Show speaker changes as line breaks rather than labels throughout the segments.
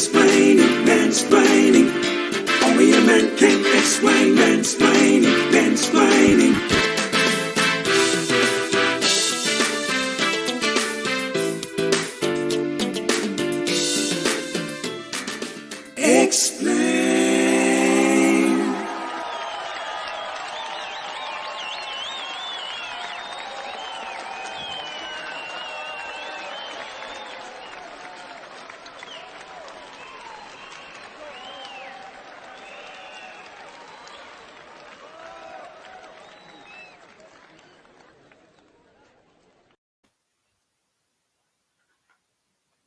Mansplaining, mansplaining. Only a man can explain. Mansplaining, mansplaining. Explain.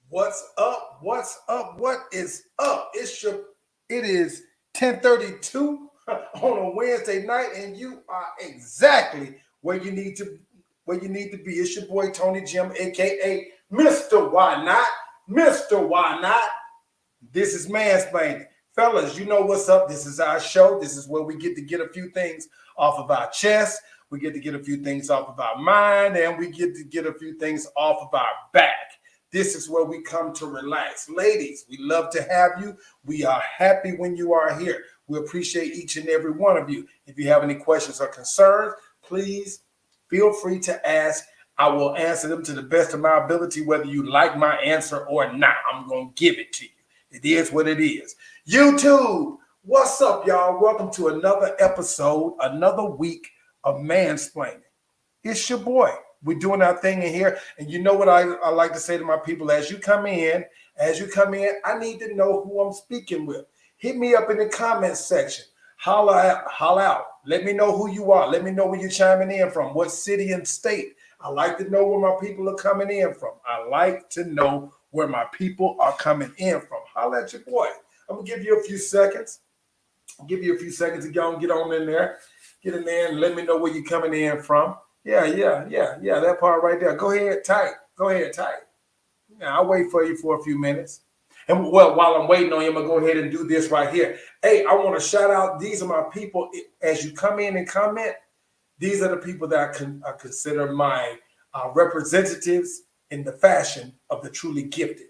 What's up? What's up? What is up? It is 10:32 on a Wednesday night, and you are exactly where you need to be. It's your boy Tonyjem, aka Mr. Why Not? Mr. Why Not? This is Mansplaining. Fellas, you know what's up. This is our show. This is where we get to get a few things off of our chest. We get to get a few things off of our mind, and we get to get a few things off of our back. This is where we come to relax. Ladies, we love to have you. We are happy when you are here. We appreciate each and every one of you. If you have any questions or concerns, please feel free to ask. I will answer them to the best of my ability, whether you like my answer or not. I'm going to give it to you. It is what it is. YouTube, what's up, y'all? Welcome to another episode, another week of Mansplaining. It's your boy. We're doing our thing in here. And you know what I like to say to my people, as you come in, I need to know who I'm speaking with. Hit me up in the comments section. Holla out. Let me know who you are. Let me know where you're chiming in from, what city and state. I like to know where my people are coming in from. I like to know where my people are coming in from. Holla at your boy. I'm going to give you a few seconds. I'll give you a few seconds to go and get on in there. Get in there and let me know where you're coming in from. Yeah, that part right there. Go ahead, type. Now, I'll wait for you for a few minutes. And well, while I'm waiting on you, I'm going to go ahead and do this right here. Hey, I want to shout out. These are my people. As you come in and comment, these are the people that I consider my representatives in the fashion of the truly gifted.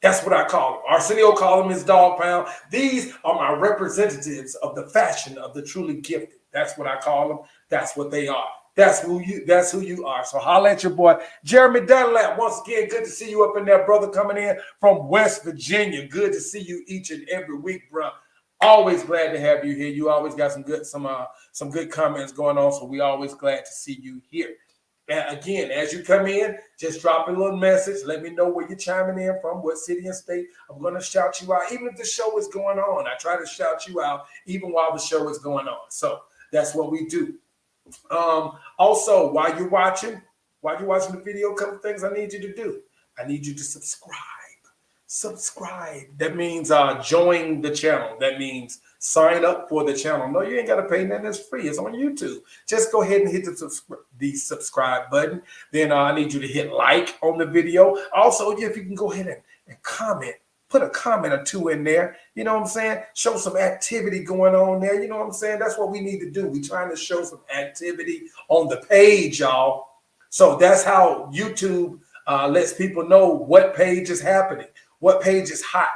That's what I call them. Arsenio call them his dog pound. These are my representatives of the fashion of the truly gifted. That's what I call them. That's what they are. That's who you are. So holla at your boy, Jeremy Dunlap. Once again, good to see you up in there, brother, coming in from West Virginia. Good to see you each and every week, bro. Always glad to have you here. You always got some good comments going on, so we always glad to see you here. And again, as you come in, just drop a little message. Let me know where you're chiming in from, what city and state. I'm going to shout you out. Even if the show is going on, I try to shout you out even while the show is going on. So that's what we do. Also, while you're watching the video, a couple things I need you to do. I need you to subscribe. That means join the channel. That means sign up for the channel. No, you ain't got to pay nothing. It's free. It's on YouTube. Just go ahead and hit the subscribe button. Then I need you to hit like on the video. Also, if you can go ahead and comment. Put a comment or two in there. You know what I'm saying? Show some activity going on there. You know what I'm saying? That's what we need to do. We're trying to show some activity on the page, y'all. So that's how YouTube lets people know what page is happening, what page is hot,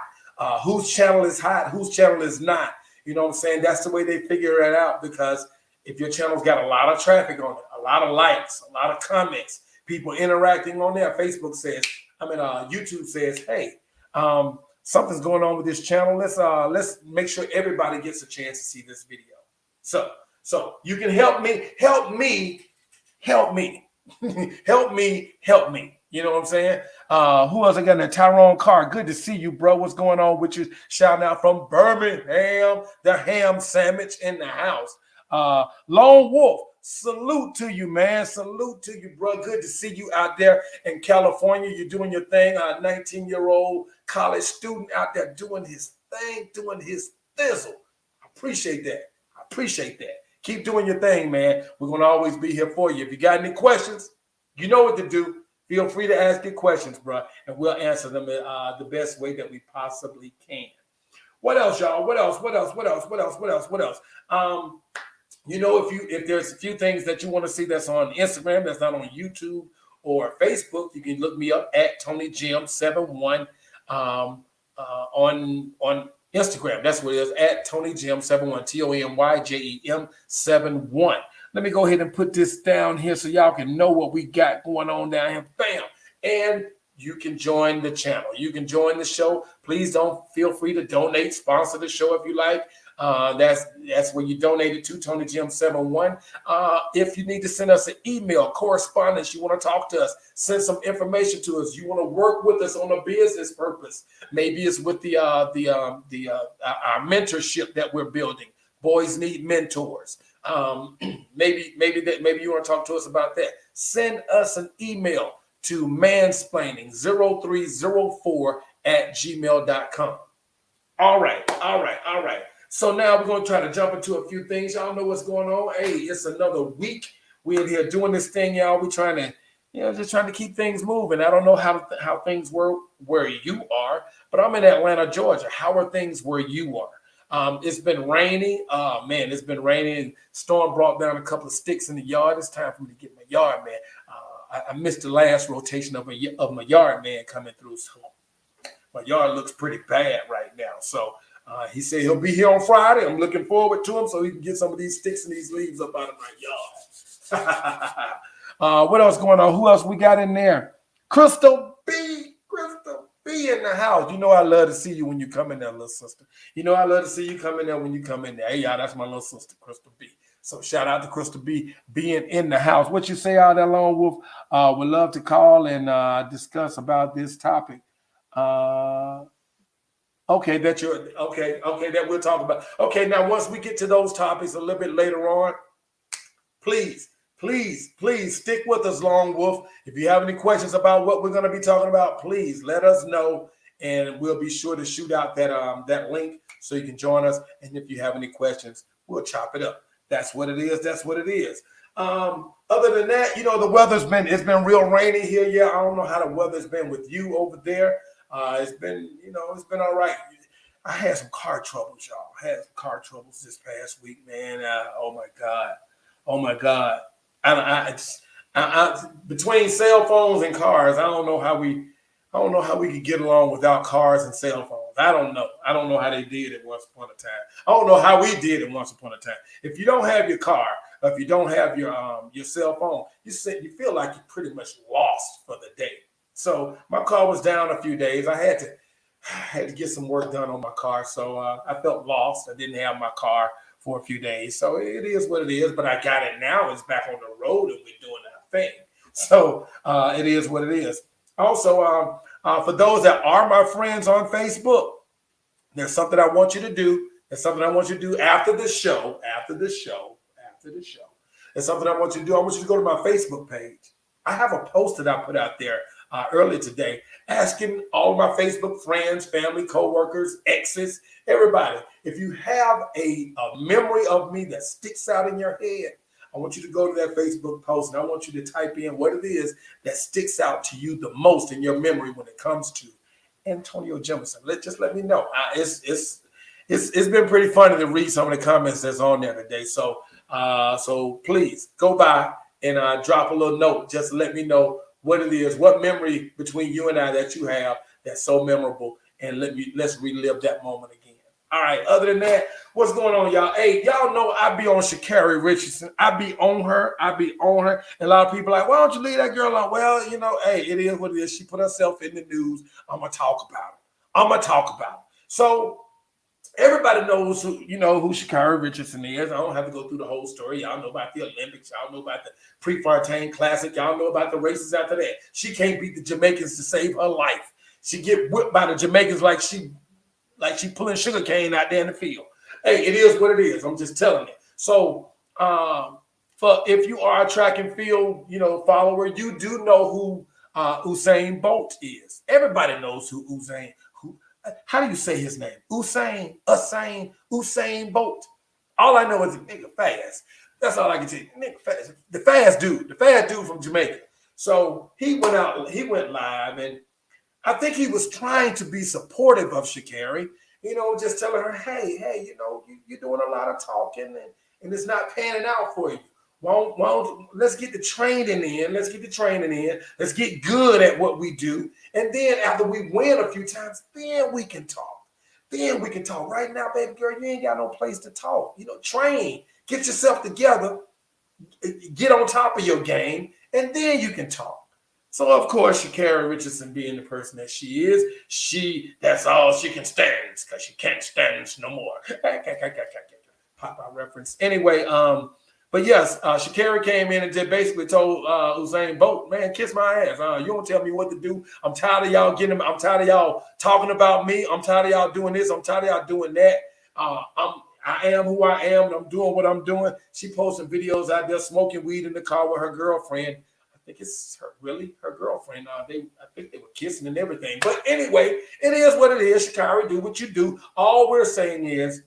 whose channel is hot, whose channel is not. You know what I'm saying? That's the way they figure it out, because if your channel's got a lot of traffic on it, a lot of likes, a lot of comments, people interacting on there, YouTube says, hey, something's going on with this channel. Let's make sure everybody gets a chance to see this video. So you can help me. You know what I'm saying? Who else I got in there? Tyrone Carr. Good to see you, bro. What's going on with you? Shouting out from Birmingham, the ham sandwich in the house. Lone Wolf. Salute to you, man. Salute to you, bro. Good to see you out there in California. You're doing your thing. A 19-year-old college student out there doing his thing, doing his thizzle. I appreciate that. Keep doing your thing, man. We're going to always be here for you. If you got any questions, you know what to do. Feel free to ask your questions, bro, and we'll answer them the best way that we possibly can. What else, y'all? What else? You know, if there's a few things that you want to see that's on Instagram, that's not on YouTube or Facebook, you can look me up at Tonyjem71 on on Instagram. That's what it is, at Tonyjem71, TONYJEM71. Let me go ahead and put this down here so y'all can know what we got going on down here. Bam. And you can join the channel. You can join the show. Please don't feel free to donate, sponsor the show if you like. That's where you donate it to, Tonyjem71. If you need to send us an email, correspondence, you want to talk to us, send some information to us, you want to work with us on a business purpose. Maybe it's with our mentorship that we're building. Boys need mentors. Maybe you want to talk to us about that. Send us an email to mansplaining0304@gmail.com. All right. So now we're going to try to jump into a few things. Y'all know what's going on. Hey, it's another week. We're in here doing this thing, y'all. We're trying to, just trying to keep things moving. I don't know how things were where you are, but I'm in Atlanta, Georgia. How are things where you are? It's been rainy. Man, it's been raining. Storm brought down a couple of sticks in the yard. It's time for me to get my yard man. I missed the last rotation of my yard man coming through. So my yard looks pretty bad right now. So he said he'll be here on Friday. I'm looking forward to him so he can get some of these sticks and these leaves up out of my yard. What else going on? Who else we got in there? Crystal B in the house. You know I love to see you when you come in there, little sister. You know I love to see you come in there when you come in there. Hey, y'all, that's my little sister, Crystal B. So shout out to Crystal B being in the house. What you say out there, Lone Wolf? Would love to call and discuss about this topic. Okay, that we'll talk about. Okay, now once we get to those topics a little bit later on, please stick with us, Lone Wolf. If you have any questions about what we're going to be talking about, please let us know, and we'll be sure to shoot out that link so you can join us. And if you have any questions, we'll chop it up. That's what it is. Other than that, it's been real rainy here. Yeah, I don't know how the weather's been with you over there. It's been all right. I had some car troubles, y'all. I had some car troubles this past week, man. Oh my God. Between cell phones and cars, I don't know how we could get along without cars and cell phones. I don't know how they did it once upon a time. I don't know how we did it once upon a time. If you don't have your car, or if you don't have your cell phone, you feel like you're pretty much lost for the day. So my car was down a few days. I had to get some work done on my car, so I felt lost. I didn't have my car for a few days, so it is what it is. But I got it now. It's back on the road, and we're doing our thing. So it is what it is. Also, for those that are my friends on Facebook, there's something I want you to do. There's something I want you to do after the show. There's something I want you to do. I want you to go to my Facebook page. I have a post that I put out there earlier today asking all of my Facebook friends, family, co-workers, exes, everybody, if you have a memory of me that sticks out in your head, I want you to go to that Facebook post and I want you to type in what it is that sticks out to you the most in your memory when it comes to Antonio Jemison. Let me know. It's been pretty funny to read some of the comments that's on there today. So please go by and drop a little note. Just let me know what it is, what memory between you and I that you have that's so memorable, and let's relive that moment again. All right. Other than that, what's going on, y'all? Hey, y'all know I be on Sha'Carri Richardson. I be on her. And a lot of people are like, why don't you leave that girl alone? Well, hey, it is what it is. She put herself in the news. I'm gonna talk about it. So everybody knows who Sha'Carri Richardson is. I don't have to go through the whole story. Y'all know about the Olympics. Y'all know about the Prefontaine Classic. Y'all know about the races after that. She can't beat the Jamaicans to save her life. She get whipped by the Jamaicans like she pulling sugar cane out there in the field. Hey, it is what it is. I'm just telling you. So, if you are a track and field, follower, you do know who Usain Bolt is. Everybody knows who Usain. How do you say his name? Usain Bolt. All I know is the nigga fast. That's all I can tell you. Nigga fast. The fast dude from Jamaica. So he went live, and I think he was trying to be supportive of Sha'Carri, just telling her, hey, you're doing a lot of talking and it's not panning out for you. Let's get the training in. Let's get good at what we do. And then after we win a few times, then we can talk. Then we can talk. Right now, baby girl, you ain't got no place to talk. Train, get yourself together, get on top of your game, and then you can talk. So, of course, Sha'Carri Richardson being the person that she is, that's all she can stand because she can't stand no more. Pop-out reference. Anyway, but yes, Sha'Carri came in and just basically told Usain Bolt, man, kiss my ass. You don't tell me what to do. I'm tired of y'all I'm tired of y'all talking about me. I'm tired of y'all doing this. I'm tired of y'all doing that. I am who I am, and I'm doing what I'm doing. She posted videos out there smoking weed in the car with her girlfriend. I think it's her girlfriend. I think they were kissing and everything. But anyway, it is what it is. Sha'Carri, do what you do. All we're saying is,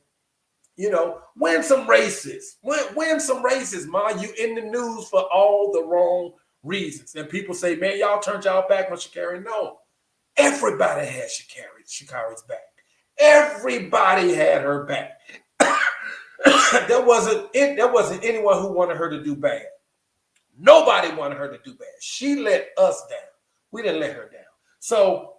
win some races. Win some races, Ma. You in the news for all the wrong reasons. And people say, man, y'all turned y'all back on Sha'Carri. No. Everybody had Sha'Carri's back. Everybody had her back. There wasn't anyone who wanted her to do bad. Nobody wanted her to do bad. She let us down. We didn't let her down. So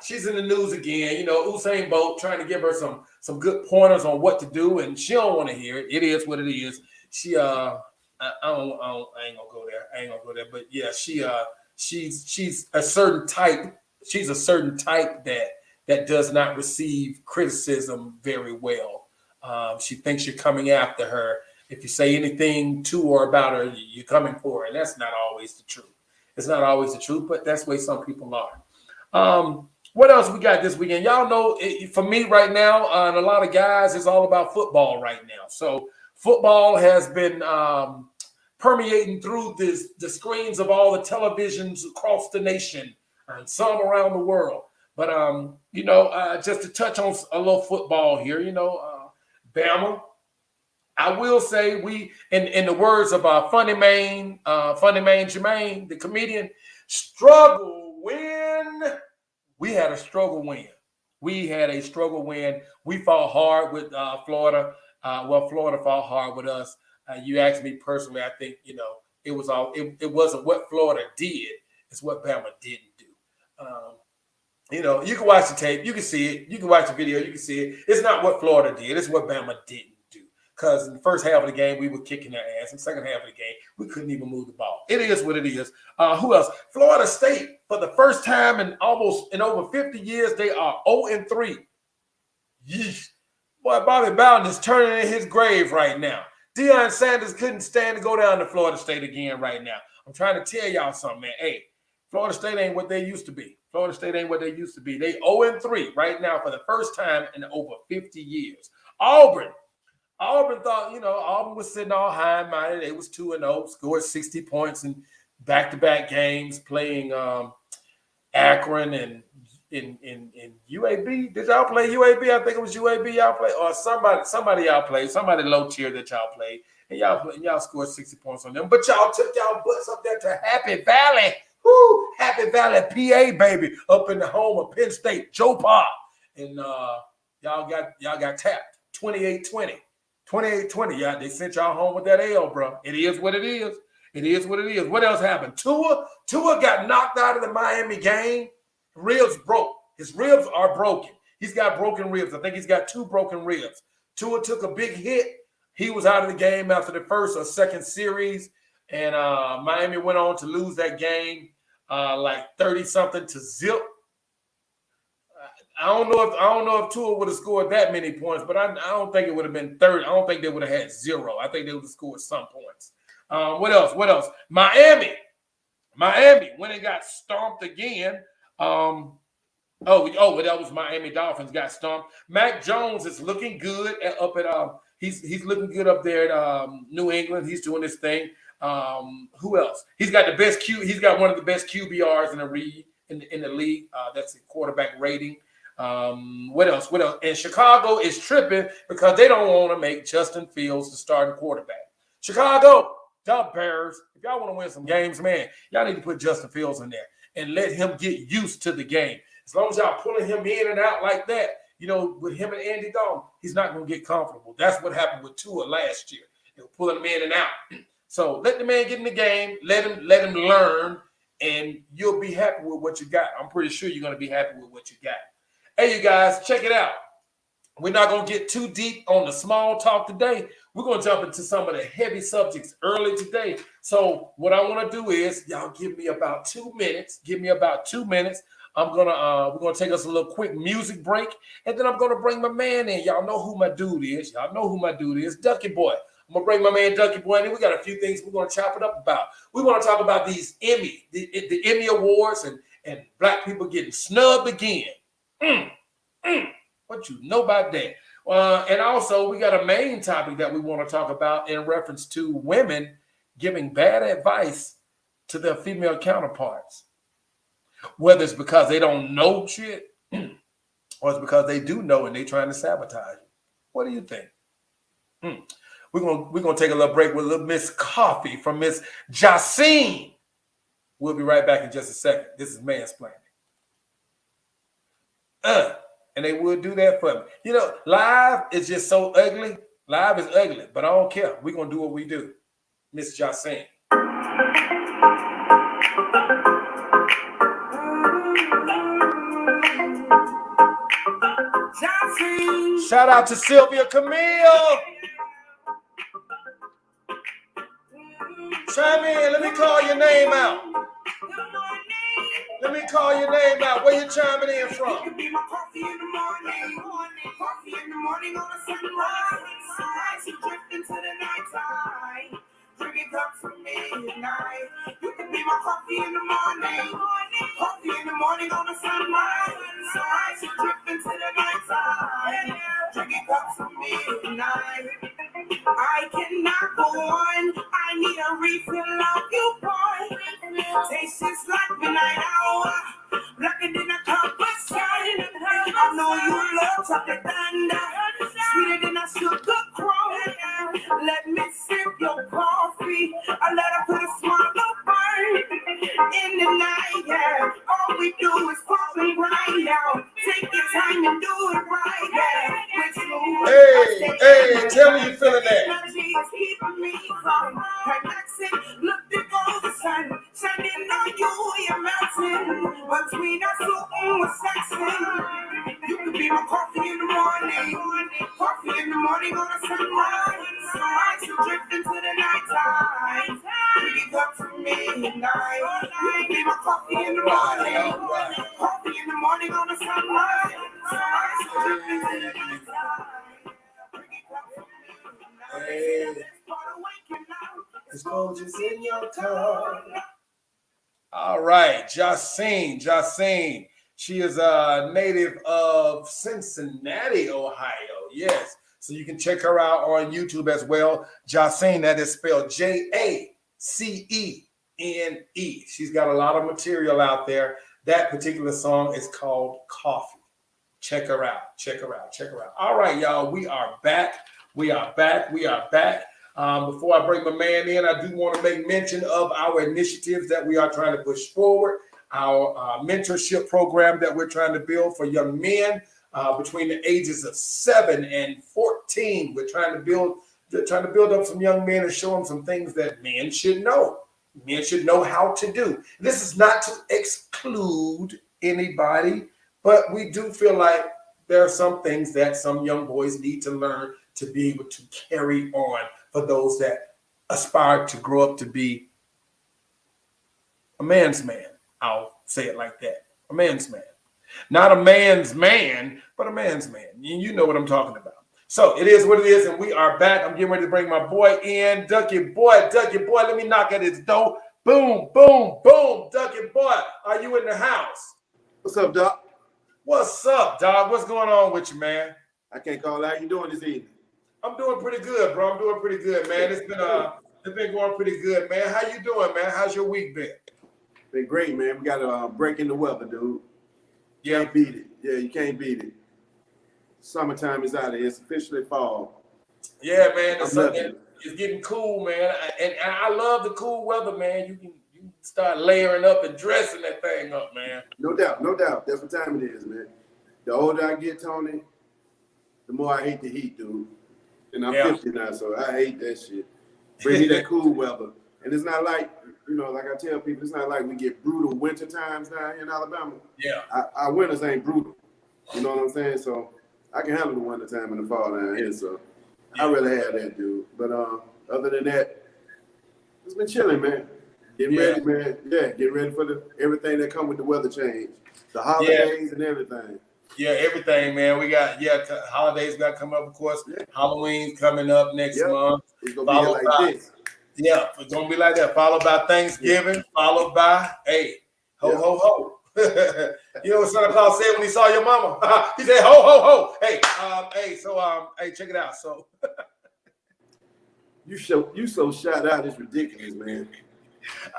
she's in the news again. Usain Bolt trying to give her some good pointers on what to do, and she don't want to hear it. It is what it is. She I ain't gonna go there. I ain't gonna go there. But yeah, she's a certain type. She's a certain type that does not receive criticism very well. She thinks you're coming after her. If you say anything to or about her, you're coming for her. And that's not always the truth. It's not always the truth, but that's the way some people are. What else we got this weekend? Y'all know, for me right now, and a lot of guys, it's all about football right now. So football has been permeating through the screens of all the televisions across the nation and some around the world. But, just to touch on a little football here, Bama, I will say we, in the words of Funny Man Jermaine, the comedian, struggle win. We had a struggle win. We had a struggle win. We fought hard with Florida. Florida fought hard with us. You asked me personally, I think, it wasn't what Florida did. It's what Bama didn't do. You can watch the tape. You can see it. You can watch the video. You can see it. It's not what Florida did. It's what Bama didn't do. Because in the first half of the game, we were kicking their ass. In the second half of the game, we couldn't even move the ball. It is what it is. Who else? Florida State, for the first time in over 50 years, they are 0-3. Yeesh. Boy, Bobby Bowden is turning in his grave right now. Deion Sanders couldn't stand to go down to Florida State again right now. I'm trying to tell y'all something, man. Hey, Florida State ain't what they used to be. Florida State ain't what they used to be. They 0-3 right now for the first time in over 50 years. Auburn thought, Auburn was sitting all high and mighty. They was 2-0, scored 60 points in back-to-back games, playing Akron and in UAB. Did y'all play UAB? I think it was UAB y'all played, or somebody y'all played, somebody low tier that y'all played, and y'all scored 60 points on them. But y'all took y'all butts up there to Happy Valley. Woo! Happy Valley, PA, baby, up in the home of Penn State, Joe Pa. And y'all got tapped 28-20. 28-20. Yeah, they sent y'all home with that L, bro. It is what it is. It is what it is. What else happened? Tua got knocked out of the Miami game. Ribs broke. His ribs are broken. He's got broken ribs. I think he's got 2 broken ribs. Tua took a big hit. He was out of the game after the first or second series. And Miami went on to lose that game like 30-something to zip. I don't know if Tua would have scored that many points, but I don't think it would have been 30. I don't think they would have had 0. I think they would have scored some points. What else? Miami when it got stomped again. That was Miami Dolphins got stomped. Mac Jones is looking good he's looking good up there at New England. He's doing his thing. Who else? He's got one of the best QBRs in the league. That's the quarterback rating. What else? And Chicago is tripping because they don't want to make Justin Fields the starting quarterback. Chicago, the Bears, if y'all want to win some games, man, y'all need to put Justin Fields in there and let him get used to the game. As long as y'all pulling him in and out like that, with him and Andy Dalton, he's not going to get comfortable. That's what happened with Tua last year. They were pulling him in and out. So let the man get in the game, let him learn, and you'll be happy with what you got. I'm pretty sure you're going to be happy with what you got. Hey, you guys, check it out. We're not going to get too deep on the small talk today. We're going to jump into some of the heavy subjects early today. So what I want to do is, y'all give me about 2 minutes. Give me about 2 minutes. We're gonna take us a little quick music break, and then I'm gonna bring my man in. Y'all know who my dude is. Y'all know who my dude is, Duckie Boy. I'm gonna bring my man Duckie Boy, and then we got a few things we're gonna chop it up about. We want to talk about these the Emmy Awards, and black people getting snubbed again. What you know about that? And also, we got a main topic that we want to talk about in reference to women giving bad advice to their female counterparts. Whether it's because they don't know shit or it's because they do know and they're trying to sabotage you. What do you think? We're gonna take a little break with a little Miss Coffee from Miss Jacine. We'll be right back in just a second. This is Mansplaining. And they would do that for me. You know, live is just so ugly. Live is ugly, but I don't care. We're gonna do what we do. Miss Jacine. Shout out to Sylvia Camille. Chime in. Let me call your name out. Let me call your name out. Where you chiming in from? You could be my coffee in the morning. Coffee in the morning on a sunrise. Sunrise, you drift into the nighttime. Drinking cups for me at night. You could be my coffee in the morning. Coffee in the morning on a sunrise. Sunrise, you drift into the nighttime. Drinking cups for me at night. I cannot go on. I need a refill of you, boy. Tastes just like the night hour. Blacker than a cup of sun. I know you love chocolate thunder. Sweeter than a sugar crush. Let me sip your coffee. I let her put a smile of burn in the night, yeah. All we do is pop and grind out. Take your time and do it right, yeah. Hey, tell me you feeling that. Look, there goes the sun, shining on you, you're melting. Between us, we're sexing. You could be my coffee in the morning. Coffee in the morning on a sunrise. Sunrise, you drift into the nighttime. Bring it up to me at night. You could be my coffee in the morning. Coffee in the morning on a sunrise. Sunrise, you drift into the nighttime. Hey, it's cold just in your tongue. All right, Jacine. She is a native of Cincinnati, Ohio. Yes, so you can check her out on YouTube as well. Jacine, that is spelled Jacene. She's got a lot of material out there. That particular song is called Coffee. Check her out. All right, y'all, we are back. Before I bring my man in, I do want to make mention of our initiatives that we are trying to push forward. Our mentorship program that we're trying to build for young men between the ages of 7 and 14. We're trying to build up some young men and show them some things that men should know. Men should know how to do. This is not to exclude anybody, but we do feel like there are some things that some young boys need to learn to be able to carry on for those that aspire to grow up to be a man's man. I'll say it like that. A man's man. Not a man's man, but a man's man. You know what I'm talking about. So it is what it is, and we are back. I'm getting ready to bring my boy in. Duckie boy, let me knock at his door. Boom, boom, boom. Duckie boy, are you in the house?
What's up, Doc?
What's up, dog? What's going on with you, man?
I can't call out. How you doing this evening?
I'm doing pretty good, bro. I'm doing pretty good, man. It's been going pretty good, man. How you doing, man? How's your week been?
Been great, man. We got a break in the weather, dude.
Yeah.
Can't beat it. Yeah, you can't beat it. Summertime is out of here. It's officially fall.
Yeah, man. It's getting cool, man. And I love the cool weather, man. You can start layering up and dressing that thing up, man.
No doubt. That's what time it is, man. The older I get, Tony, the more I hate the heat, dude. And I'm 50 now, so I hate that shit. Bring me that cool weather. And it's not like, like I tell people, it's not like we get brutal winter times down here in Alabama.
Yeah.
Our winters ain't brutal. You know what I'm saying? So I can handle the winter time and the fall down here, so I'd rather have that, dude. But other than that, it's been chilling, man. Getting ready, man. Yeah, getting ready for everything that come with the weather change, the holidays and everything.
Yeah, everything, man. We got holidays got to come up, of course. Yeah. Halloween's coming up next month.
It's gonna be like this.
Yeah, it's gonna be like that. Followed by Thanksgiving. Followed by ho ho ho. You know what Santa Claus said when he saw your mama? He said ho ho ho. Hey, check it out. So
you so shot out. It's ridiculous, man.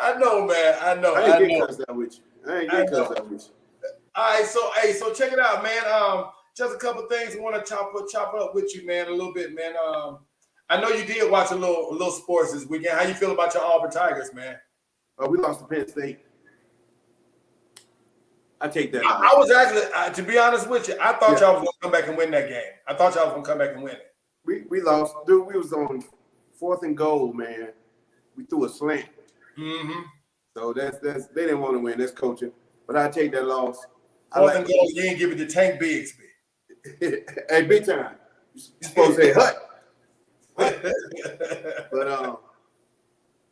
I know, man. I know.
I ain't getting cussed out with you. I ain't getting cussed out with you.
All right, so check it out, man. Just a couple things I want to chop up with you, man, a little bit, man. I know you did watch a little sports this weekend. How you feel about your Auburn Tigers, man?
We lost to Penn State. I take that.
I was actually, to be honest with you, I thought y'all was gonna come back and win that game. I thought y'all was gonna come back and win it.
We lost, dude. We was on 4th and goal, man. We threw a slant.
Mm-hmm.
So that's they didn't want to win. That's coaching, but I take that loss.
4th and goal, you ain't give it to Tank Bigsby.
Hey, big time. You supposed to say hut. But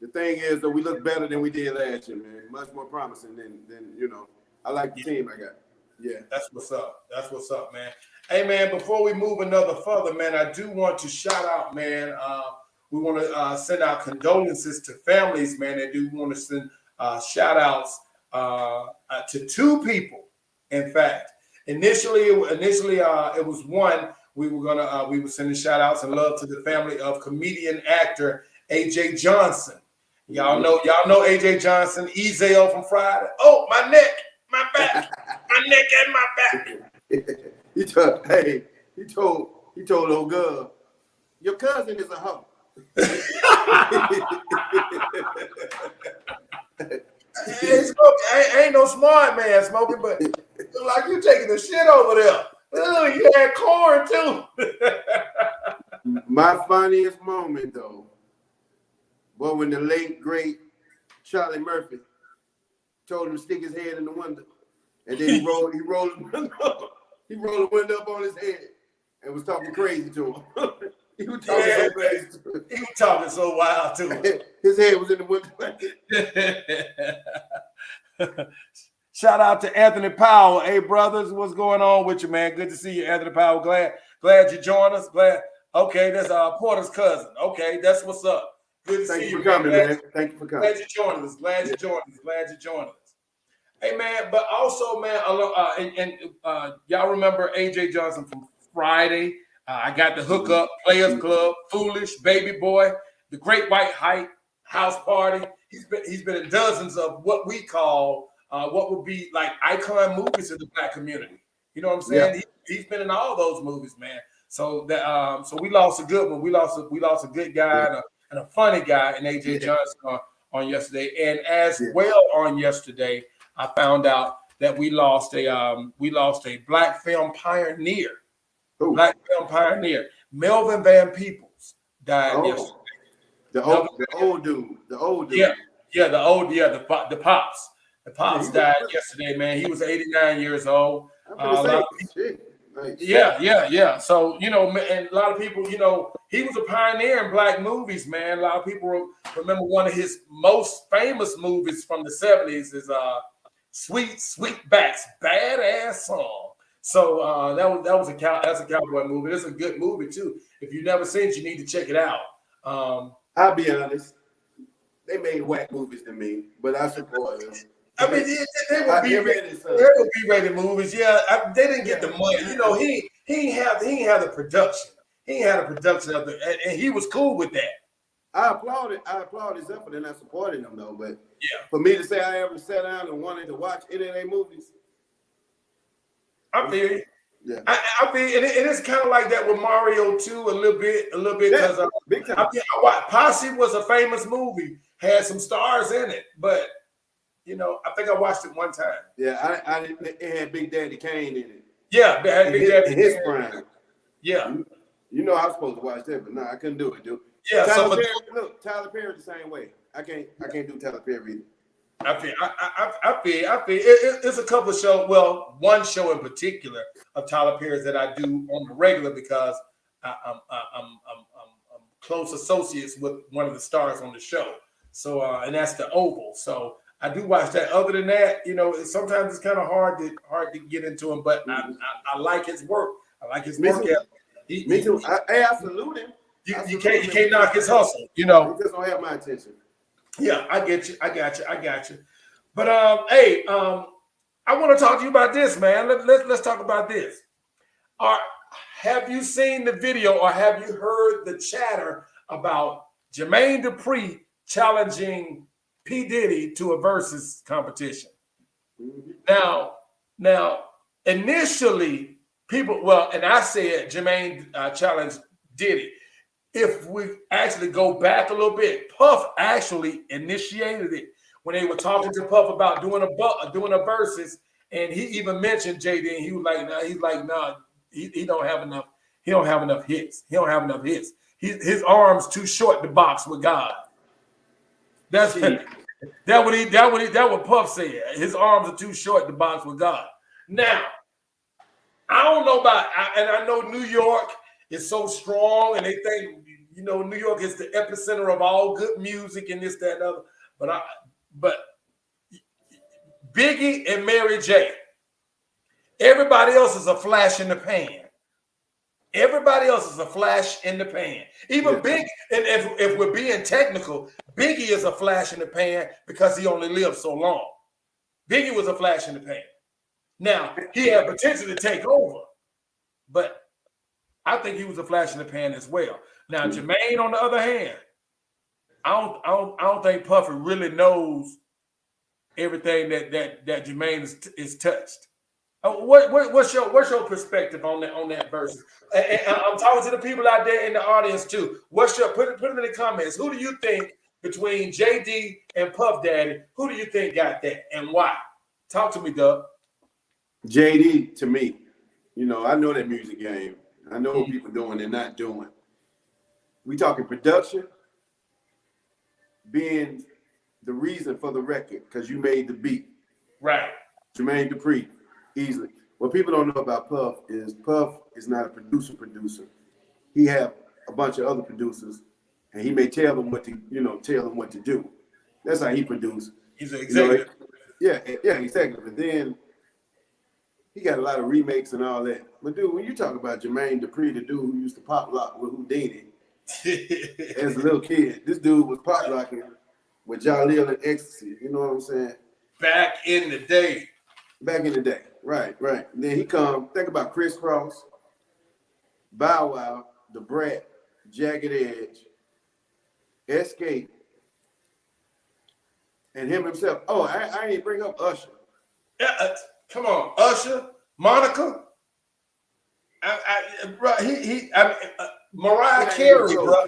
the thing is, though, we look better than we did last year, man. Much more promising than I like the team I got. Yeah.
That's what's up. That's what's up, man. Hey, man, before we move another further, man, I do want to shout out, man. We want to send our condolences to families, man. I do want to send shout outs to 2 people. In fact, initially it was one. We were sending shout outs and love to the family of comedian actor AJ Johnson. Y'all know AJ Johnson, Ezel from Friday. Oh, my neck, my back, my neck and my back.
He told old girl, your cousin is a hoe.
Ain't no smart man smoking, but like you taking the shit over there. Ooh, you had corn too.
My funniest moment though, was when the late great Charlie Murphy told him to stick his head in the window, and then he rolled the window up. He rolled the window up on his head and was talking crazy to him. He was talking so crazy to him.
He was talking so wild to him.
His head was in the window.
Shout out to Anthony Powell. Hey, brothers, what's going on with you, man? Good to see you, Anthony Powell. Glad you joined us. Okay, that's Porter's cousin. Okay, that's what's up. Good to see you.
Thank you for coming, man. Thank you for coming.
Glad you joined us. Glad you joined us. Hey, man, but also, man, y'all remember AJ Johnson from Friday? I got the hookup, Players Club, Foolish, Baby Boy, The Great White Hype, House Party. He's been in dozens of what we call what would be like icon movies in the Black community. You know what I'm saying? Yeah. He's been in all those movies, man. So that so we lost a good one. We lost a good guy and a funny guy in AJ Johnson on yesterday. And as well on yesterday, I found out that we lost a Black film pioneer.
Ooh.
Black film pioneer. Melvin Van Peebles died yesterday.
The old dude.
Yeah, the Pops. The Pops died yesterday, man. He was 89 years old. Yeah. So, and a lot of people, he was a pioneer in Black movies, man. A lot of people remember one of his most famous movies from the 70s is Sweet Sweetback's Badass Song. So that's a cowboy movie. It's a good movie too. If you've never seen it, you need to check it out.
I'll be honest, they made whack movies to me, but I support them.
I mean, they would be rated movies. Yeah, they didn't get the money. He ain't have the production. He ain't had a production of it, and he was cool with that.
I applaud his effort, and I supported him though. But for me to say I ever sat down and wanted to watch any of their movies.
I feel you.
Yeah.
I feel it is kind of like that with Mario too, a little bit, because I watched Posse was a famous movie, had some stars in it, but I think I watched it one time.
Yeah, it had Big Daddy Kane in it.
Yeah, it had Big Daddy
in his prime.
Yeah.
I was supposed to watch that, but no, I couldn't do it, dude.
Yeah,
Tyler Perry the same way. I can't do Tyler Perry either.
I feel. It's a couple of shows. Well, one show in particular of Tyler Perry's that I do on the regular because I'm close associates with one of the stars on the show. So, and that's the Oval. So I do watch that. Other than that, sometimes it's kind of hard to get into him. But I like his work. I like his work.
Me too. I salute him.
You can't knock his hustle.
He just don't have my attention.
Yeah, I get you. I got you. But hey, I want to talk to you about this, man. Let's talk about this. Have you seen the video or have you heard the chatter about Jermaine Dupri challenging P. Diddy to a versus competition? Mm-hmm. Now, initially, and I said Jermaine challenged Diddy. If we actually go back a little bit, Puff actually initiated it when they were talking to Puff about doing a versus, and he even mentioned JD, and he was like, nah, he don't have enough. He don't have enough hits. His arms too short to box with God. That's what Puff said. His arms are too short to box with God. Now, I don't know and I know New York is so strong, and they think New York is the epicenter of all good music and this, that, and other. But Biggie and Mary J. Everybody else is a flash in the pan. Even Big, and if we're being technical, Biggie is a flash in the pan because he only lived so long. Biggie was a flash in the pan. Now, he had potential to take over, but I think he was a flash in the pan as well. Now, Jermaine, on the other hand, I don't think Puffy really knows everything that Jermaine is touched. What's your perspective on that verse? And I'm talking to the people out there in the audience too. Put them in the comments. Who do you think between JD and Puff Daddy? Who do you think got that and why? Talk to me, Doug.
JD to me. I know that music game. I know what people doing and not doing. We talking production, being the reason for the record because you made the beat.
Right.
Jermaine Dupri, easily. What people don't know about Puff is not a producer. He have a bunch of other producers, and he may tell them what to do. That's how he produce.
He's an executive.
Yeah, executive. And then he got a lot of remakes and all that. But dude, when you talk about Jermaine Dupri, the dude who used to pop lock with Houdini as a little kid, this dude was pop locking with Jaleel and Ecstasy. You know what I'm saying?
Back in the day.
Right. And then he think about Criss Cross, Bow Wow, The Brat, Jagged Edge, Escape, and him himself. Oh, I ain't bring up Usher.
Come on, Usher, Monica. Mariah Carey, bro.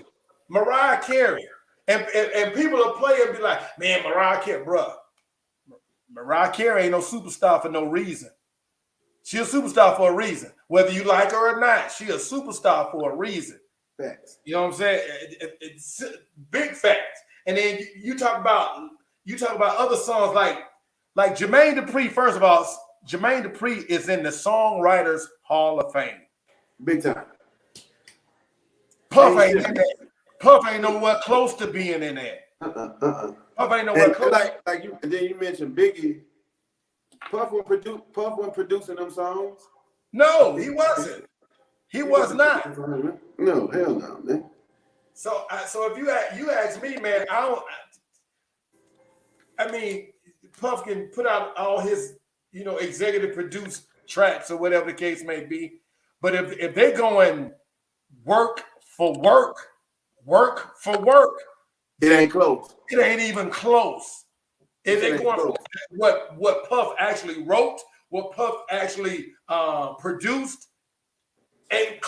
Mariah Carey. And people will play and be like, man, Mariah Carey, bro. Mariah Carey ain't no superstar for no reason. She a superstar for a reason. Whether you like her or not, she a superstar for a reason.
Facts.
You know what I'm saying? It's big facts. And then you talk about other songs like Jermaine Dupri. First of all, Jermaine Dupri is in the Songwriters Hall of Fame.
Big time.
Puff ain't in there. Puff ain't nowhere close to being in there. Puff ain't nowhere close.
Like you, and then you mentioned Biggie. Puff wasn't producing them songs.
No, he wasn't. He was not.
No, hell no, man.
So if you ask me, man, I mean, Puff can put out all his, executive produced tracks or whatever the case may be. But if they're going work for work,
it ain't close.
It ain't even close. If they're going what Puff actually wrote, what Puff actually produced, ain't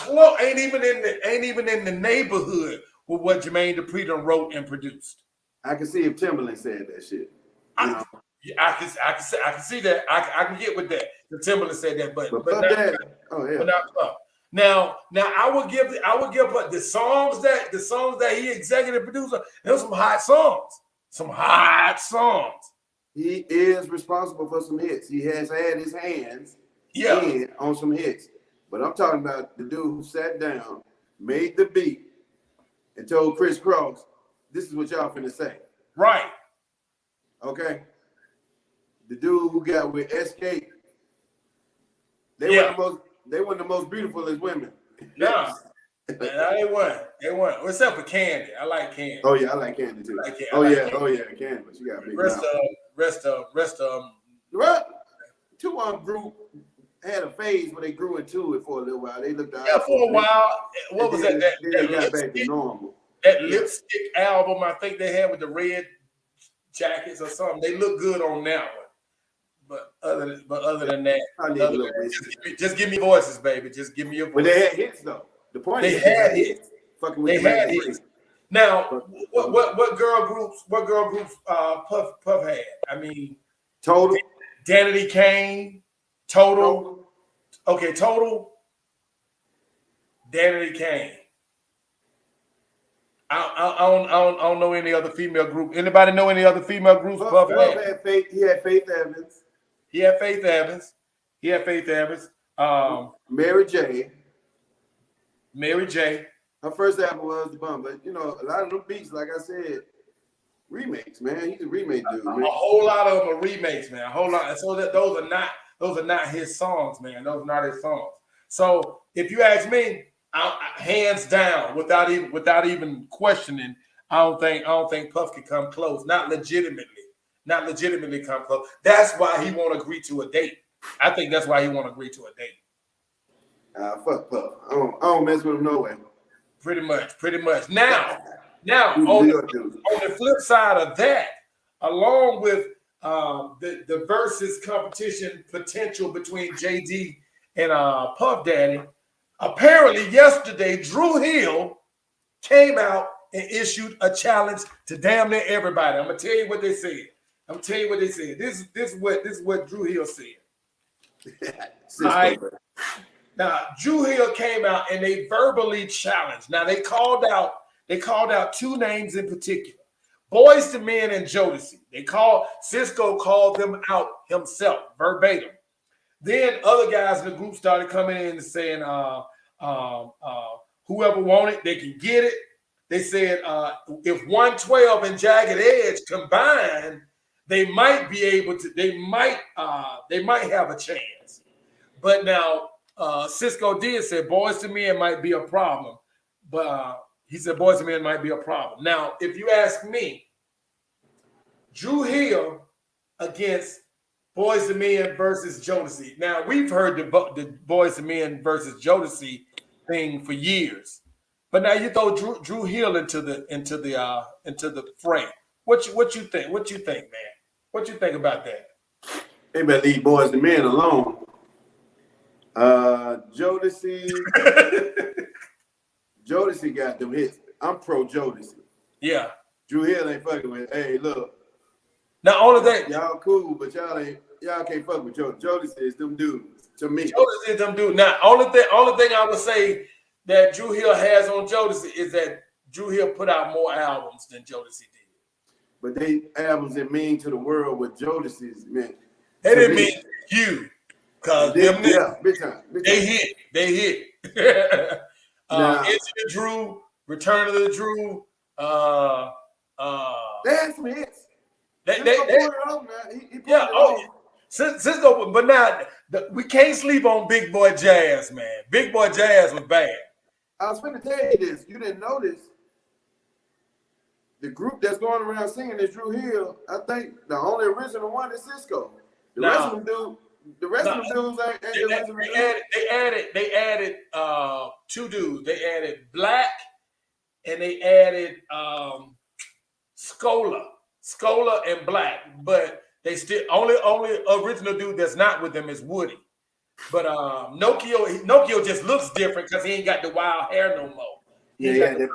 even in the neighborhood with what Jermaine Dupri done wrote and produced.
I can see if Timberland said that shit.
I can see that. I can get with that. The Timberland said that, but not Puff. Now I would give the songs that he executive producer. There were some hot songs.
he is responsible for some hits. He has had his hands in on some hits. But I'm talking about the dude who sat down, made the beat, and told Chris Cross, this is what y'all finna say.
Right.
Okay? The dude who got with SK, they weren't the most beautiful as women.
No. They weren't. Except for Candy. I like Candy.
Oh yeah, I like Candy too. Candy. Candy. But she got a big
rest of
right. Two group had a phase where they grew into it for a little while. They looked out.
Yeah, for a while. What was that?
They got back to normal.
That lipstick album I think they had with the red jackets or something. They look good on that one. But other than that, just give me voices, baby. Just give me your voice.
But they had hits though. The point
they
is
had hits.
Fucking with
they had hits. Now, what girl groups Puff had? I mean,
Total,
Danity Kane, Total. Okay, Total. Danity Kane. I don't know any other female group. Anybody know any other female groups? Puff had
Faith. He had Faith Evans.
He had Faith Evans. Mary J.
Her first album was The Bum, but you know, a lot of them beats, like I said, remakes, man. He's a remake dude, man.
A whole lot of them are remakes, man. A whole lot. So that those are not his songs, man. Those are not his songs. So if you ask me, hands down, without even questioning, I don't think Puff can come close. Not legitimately come close. That's why he won't agree to a date. I think that's why he won't agree to a date.
Fuck Puff. I don't mess with him no way.
Pretty much. Now on the flip side of that, along with the versus competition potential between JD and Puff Daddy, apparently yesterday Drew Hill came out and issued a challenge to damn near everybody. I'm gonna tell you what they said. This is what Drew Hill said. All right. Now, Drew Hill came out and they verbally challenged. Now, they called out two names in particular, Boyz II Men and Jodeci. Cisco called them out himself, verbatim. Then other guys in the group started coming in and saying, whoever wanted, they can get it. They said if 112 and Jagged Edge combine, they might be able to. They might have a chance. But now. Cisco did say Boyz II Men might be a problem, but he said Boyz II Men might be a problem. Now, if you ask me, Drew Hill against Boyz II Men versus Jodeci. Now, we've heard the Boyz II Men versus Jodeci thing for years, but now you throw Drew Hill into the fray. What you think? What you think, man? What you think about that?
They better leave Boyz II Men alone. Jodeci got them hits. I'm pro Jodeci.
Yeah.
Drew Hill ain't fucking with. Hey, look.
Now, all of that.
Y'all cool, but y'all can't fuck with Jodeci. Jodeci is them dudes to me.
Jodeci is them dudes. Now, only thing I would say that Drew Hill has on Jodeci is that Drew Hill put out more albums than Jodeci did.
But they albums that mean to the world what Jodeci's meant.
They didn't mean you. Cause
big time.
They hit. Into the Drew, Return of the Drew.
They had some hits.
Cisco, but now we can't sleep on Big Boy Jazz, man. Big Boy Jazz was bad.
I was going to tell you this. You didn't notice the group that's going around singing is Drew Hill. I think the only original one is Cisco. The rest of them dudes ain't
they added two dudes. They added Black and they added Scola and Black, but they still only original dude that's not with them is Woody. But Nokio just looks different because he ain't got the wild hair no more.
He had that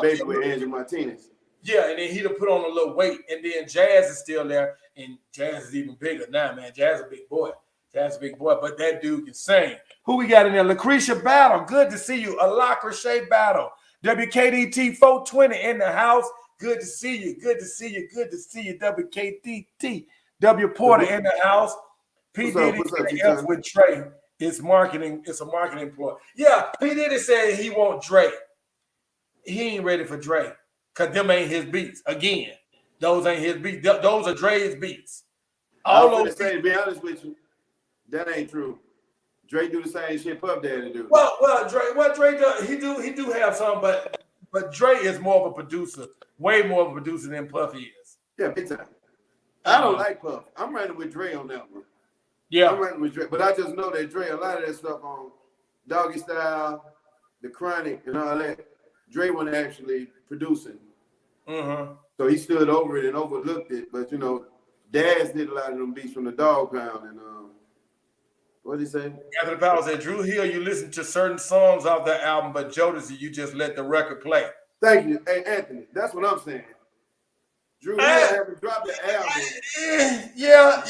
baby with Andrew Martinez.
Yeah, and then he'd have put on a little weight, and then Jazz is still there, and Jazz is even bigger now, man. Jazz is a big boy. But that dude can sing. Who we got in there? Lucretia Battle, good to see you. Alakra Battle. WKDT 420 in the house. Good to see you. WKDT. W. Porter in the house. P. Diddy else with Dre. It's marketing. It's a marketing ploy. Yeah, P. Diddy said he want Dre. He ain't ready for Dre because them ain't his beats. Again, those ain't his beats. Those are Dre's beats.
All those. To be honest with you, that ain't true. Dre do the same shit Puff Daddy do.
Well, Dre does. He do have some, but Dre is more of a producer, way more of a producer than Puff is.
Yeah, big time. I don't like Puff. I'm running with Dre on that one.
Yeah,
I'm running with Dre, but I just know that Dre, a lot of that stuff on Doggy Style, The Chronic, and all that, Dre wasn't actually producing. So he stood over it and overlooked it. But you know, Daz did a lot of them beats from the Dog Pound and what did he say?
Anthony Powell said, Drew Hill, you listen to certain songs off that album, but Jodeci, you just let the record play.
Thank you. Hey, Anthony, that's what I'm saying. Drew Hill haven't dropped the album.
Yeah,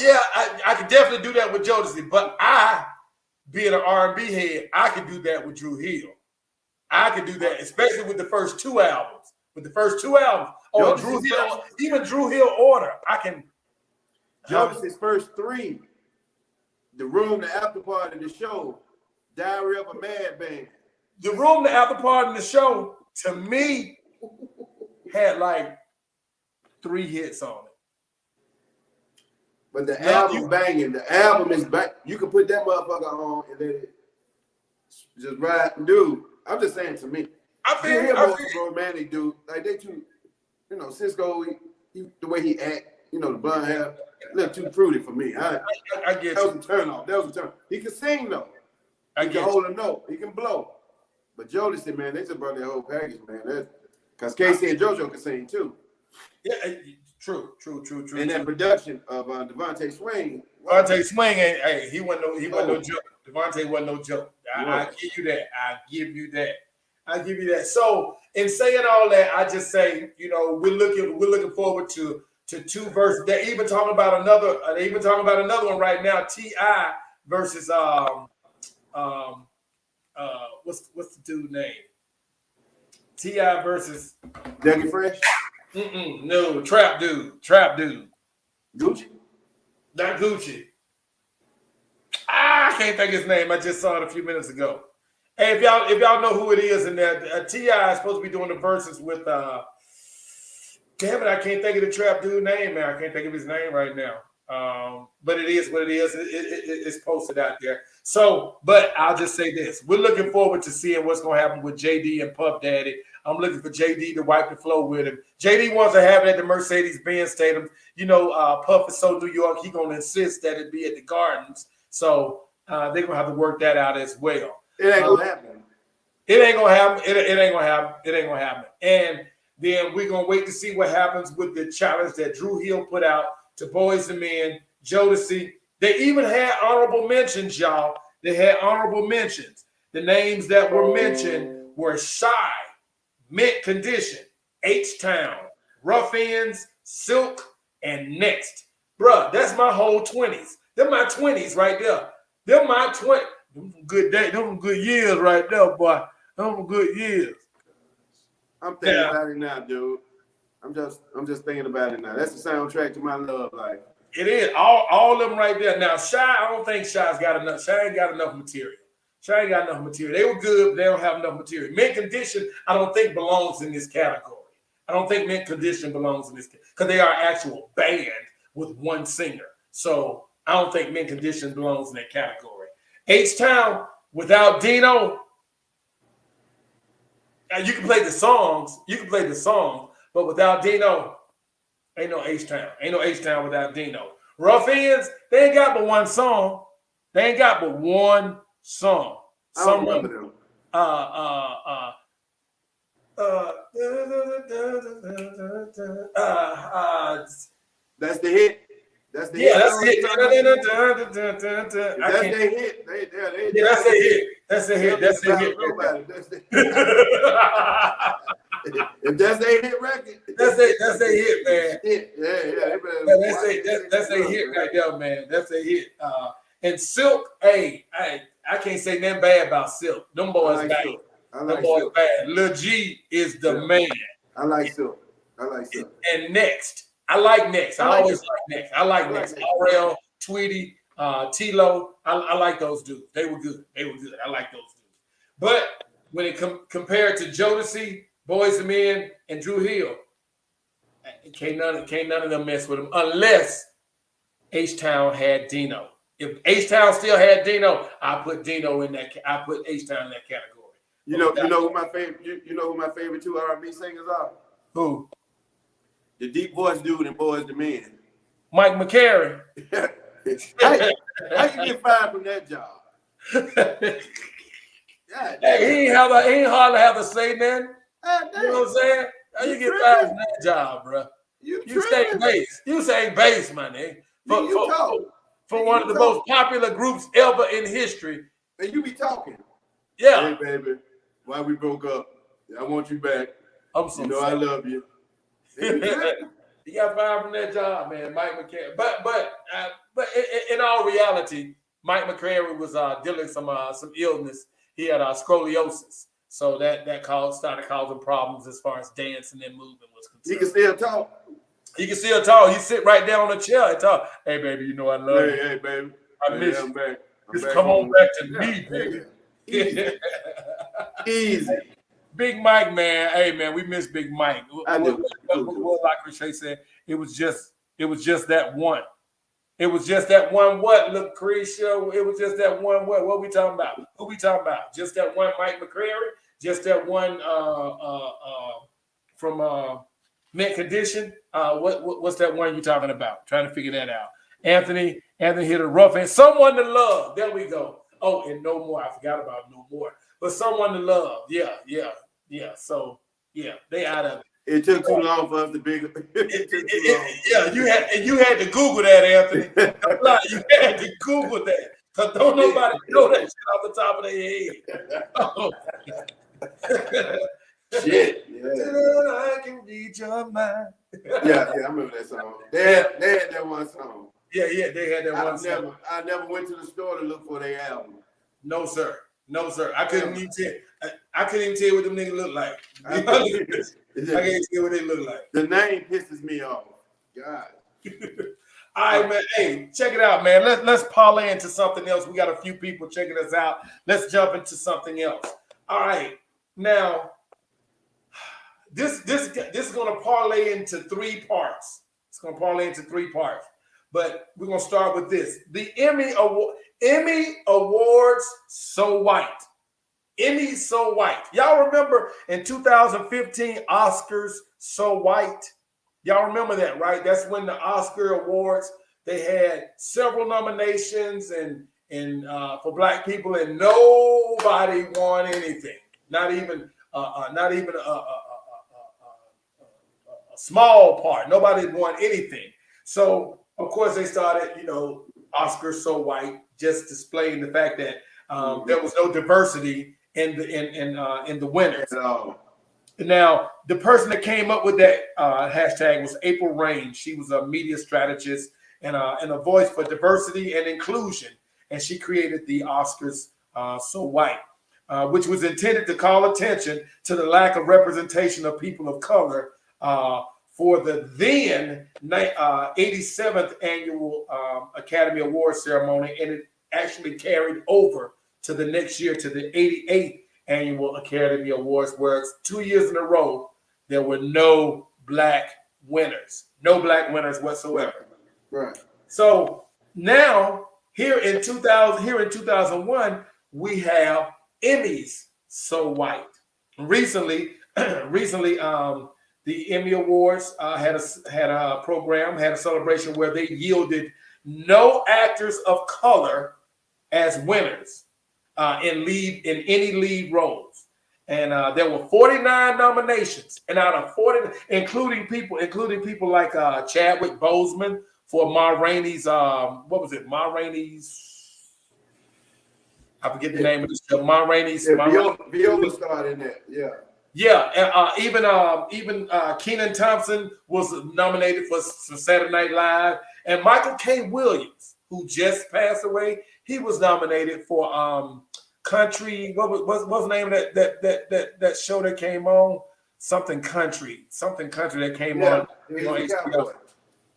I could definitely do that with Jodeci, but I, being an R&B head, I could do that with Drew Hill. I could do that, especially with the first two albums. Or Drew Hill, even Drew Hill order, I can.
Jodeci's first three: The Room, The After Party, The Show, Diary of a Madman.
The Room, The After Party, and The Show, to me, had like 3 hits on it.
But the album banging. The album is back. You can put that motherfucker on and then just ride. Dude, I'm just saying to me.
I feel
romantic, dude. Like they too, you know, Cisco, the way he act, you know, the blonde hair, a little too prudy for me. I get that was a turn off. That was a turn. He can sing though. He can hold a note. He can blow. But Jodeci, man, they just brought their whole package, man. Because Casey and JoJo can sing too.
Yeah, true.
And that production of Devontae Swing.
Devontae Swing ain't. He wasn't no joke. Devontae wasn't no joke. I give you that. So in saying all that, I just say, you know, we're looking forward to 2 verses. They're even talking about another. One right now. T.I. versus what's the dude's name? T.I. versus
Dougie Fresh.
No, Trap dude.
Gucci.
Not Gucci. I can't think his name. I just saw it a few minutes ago. Hey, if y'all know who it is, and that T.I. is supposed to be doing the verses with damn it, I can't think of the Trap dude name, man. I can't think of his name right now. But it is what it is. It's posted out there. So, but I'll just say this: we're looking forward to seeing what's going to happen with JD and Puff Daddy. I'm looking for JD to wipe the floor with him. JD wants to have it at the Mercedes-Benz Stadium. You know, Puff is so New York, he's going to insist that it be at the Gardens. So they're going to have to work that out as well.
It ain't going to happen.
It ain't going to happen. And then we're going to wait to see what happens with the challenge that Drew Hill put out to Boys and Men, Jodeci. They even had honorable mentions, y'all. They had honorable mentions. The names that were mentioned were Shy, Mint Condition, H-Town, Rough Ends, Silk, and Next. Bruh, that's my whole 20s. They're my 20s right there. They're my 20s. Them good days, them good years right there, boy. Them good years.
I'm thinking about it now, dude. I'm just thinking about it now. That's the soundtrack to my love life.
It is. All of them right there. Now, Shy, I don't think Shy's got enough. Shy ain't got enough material. They were good, but they don't have enough material. Mint Condition, I don't think belongs in this category. I don't think Mint Condition belongs in this because they are an actual band with one singer. So I don't think Mint Condition belongs in that category. H-Town, without Dino, you can play the songs. But without Dino, ain't no H-Town. Ain't no H-Town without Dino. Rough Ends, they ain't got but one song.
I remember them. That's the hit. That's the hit.
That's it. That's the hit.
If that's their hit record,
that's their hit, man.
Yeah.
That's a hit right there, man. That's a hit. And Silk, hey, I can't say nothing bad about Silk. Them boys bad. Them boys bad. Lil G is the man.
I like Silk.
And Next. I like Next. I always like Next. I like Next. RL, Tweety, T-Lo. I like those dudes. They were good. I like those dudes. But when it compared to Jodeci, Boyz II Men, and Drew Hill, can't none of them mess with them unless H-Town had Dino. If H-Town still had Dino, I put Dino in that. I put H-Town in that category.
You know who my favorite. You know who my favorite two R&B singers are?
Who?
The deep voice dude in Boyz II Men.
Mike McCary.
How you get fired from that job?
Hey, he ain't hardly have to say nothing. You know what I'm saying? How you get fired from that job, bro? You stay bass. You say bass, my nigga. For one of the most popular groups ever in history.
And you be talking.
Yeah.
Hey, baby, why we broke up? I want you back.
I'm so
I love you.
He got fired from that job, man, Mike McCary. But in all reality, Mike McCary was dealing with some illness. He had scoliosis, so that started causing problems as far as dancing and moving was concerned.
He can still talk.
He can still talk. He sit right down on the chair and talk. Hey, baby, you know I love you.
Hey, baby,
I miss you.
I'm back.
Just come on back to me, baby.
Easy.
Big Mike, man. Hey, man, we miss Big Mike.
I do.
Like Rashay said, it was just that one. It was just that one what, Lucretia? It was just that one what? What we talking about? Who we talking about? Just that one Mike McCary? Just that one from Mint Condition? What's that one you talking about? Trying to figure that out. Anthony hit a rough end. Someone to love. There we go. Oh, and No More. I forgot about No More. But Someone to Love. Yeah. So yeah, they out of it.
It took too long for us to big.
Yeah, you had to Google that, Anthony. You had to Google that. Because don't nobody know that shit off the top of their head.
Shit.
Yeah. I can read your mind.
Yeah, I remember that song. They had that one song.
Yeah, they had that one song.
I never went to the store to look for their album.
No, sir. I couldn't even tell what them niggas look like. I can't tell what they look like.
The name pisses me off. God.
All right, man. Hey, check it out, man. Let's parlay into something else. We got a few people checking us out. Let's jump into something else. All right. Now, this is gonna parlay into 3 parts. It's gonna parlay into 3 parts. But we're gonna start with this. The Emmy Awards So White. Emmy So White. Y'all remember in 2015 Oscars So White? Y'all remember that, right? That's when the Oscar Awards, they had several nominations and for Black people, and nobody won anything. Not even a small part. Nobody won anything. So of course they started, Oscar So White, just displaying the fact that there was no diversity in the winners. Now, the person that came up with that hashtag was April Rain. She was a media strategist and a voice for diversity and inclusion, and she created the Oscars So White, which was intended to call attention to the lack of representation of people of color for the then 87th annual Academy Awards ceremony, and it actually carried over to the next year to the 88th annual Academy Awards, where 2 years in a row there were no Black winners whatsoever.
Right.
So now here in 2001 we have Emmys So White. Recently, the Emmy Awards had a program, had a celebration where they yielded no actors of color as winners in any lead roles, and there were 49 nominations, and out of 40, including people like Chadwick Boseman for Ma Rainey's what was it? Ma Rainey's, I forget the name of this show. Ma Rainey's.
Viola starred in that. Yeah.
Yeah, even Kenan Thompson was nominated for Saturday Night Live, and Michael K. Williams, who just passed away, he was nominated for country. What's the name of that show that came on? Something country that came on.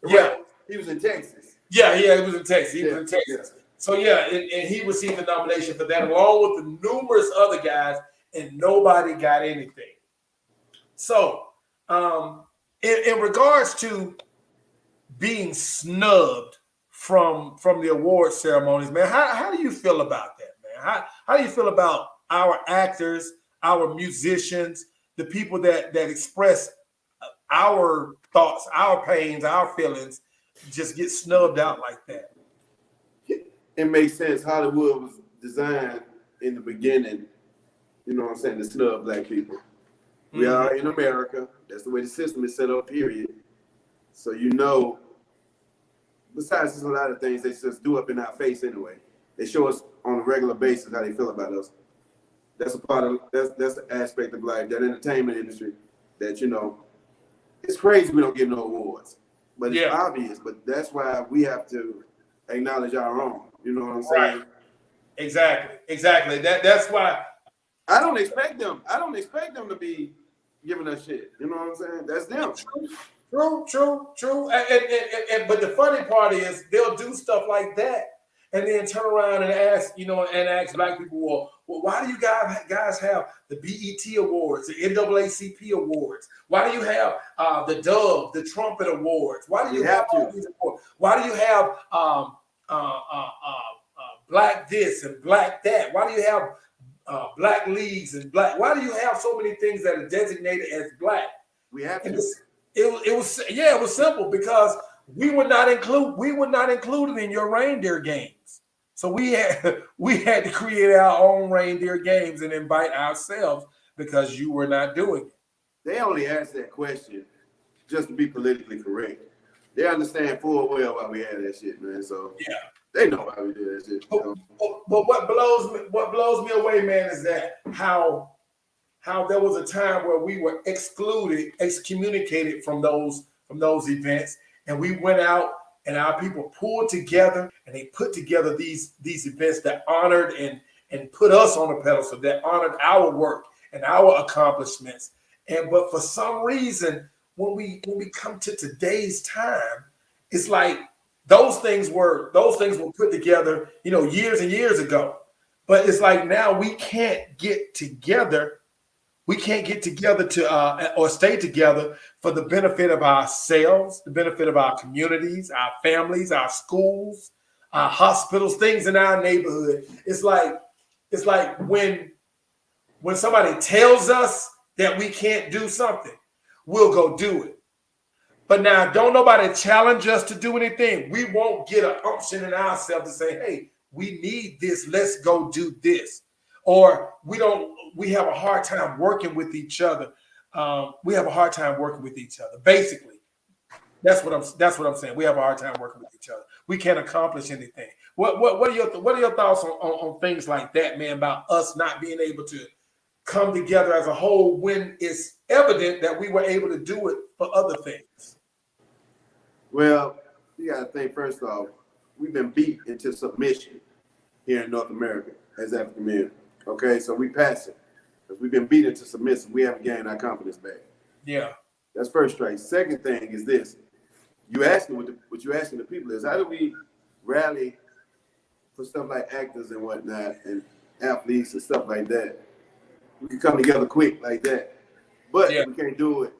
Yeah.
He was in Texas.
Yeah, he was in Texas. He was in Texas. So yeah, and he received the nomination for that, along with the numerous other guys, and nobody got anything. So, in regards to being snubbed from the award ceremonies, man, how do you feel about that, man? How do you feel about our actors, our musicians, the people that express our thoughts, our pains, our feelings, just get snubbed out like that?
It makes sense. Hollywood was designed in the beginning, you know what I'm saying, to snub black people. We are in America. That's the way the system is set up, period. So besides just a lot of things they just do up in our face anyway. They show us on a regular basis how they feel about us. That's a part of that's the aspect of life, that entertainment industry, that it's crazy we don't get no awards. But it's obvious, but that's why we have to acknowledge our own. You know what I'm saying?
Right. Exactly. That's why
I don't expect them to be giving us shit. You know what I'm saying? That's them.
True. And but the funny part is they'll do stuff like that and then turn around and ask black people, well, why do you guys have the BET Awards, the NAACP Awards? Why do you have the Dove, the Trumpet Awards? Why do you have all these awards? Why do you have black this and black that? Why do you have black leagues and black? Why do you have so many things that are designated as black?
We have to.
It was simple because we were not included in your reindeer games. So we had to create our own reindeer games and invite ourselves because you were not doing it.
They only asked that question just to be politically correct. They understand full well why we had that shit, man. So they know why we did that shit.
But what blows me away, man, is that how there was a time where we were excommunicated from those events, and we went out and our people pulled together and they put together these events that honored and put us on a pedestal, that honored our work and our accomplishments. But for some reason, when we come to today's time, it's like those things were put together, years and years ago. But it's like now we can't get together. We can't get together or stay together for the benefit of ourselves, the benefit of our communities, our families, our schools, our hospitals, things in our neighborhood. It's like when somebody tells us that we can't do something, we'll go do it. But now don't nobody challenge us to do anything. We won't get an unction in ourselves to say, hey, we need this. Let's go do this. Or we have a hard time working with each other. Basically, that's what I'm saying. We have a hard time working with each other. We can't accomplish anything. What are your thoughts on things like that, man, about us not being able to come together as a whole when it's evident that we were able to do it for other things?
Well, you got to think, first off, we've been beat into submission here in North America as African men. Okay, so we pass it because we've been beat into submission. We haven't gained our confidence back.
Yeah,
that's first strike. Second thing is this: what you're asking the people is, how do we rally for stuff like actors and whatnot and athletes and stuff like that? We can come together quick like that, but we can't do it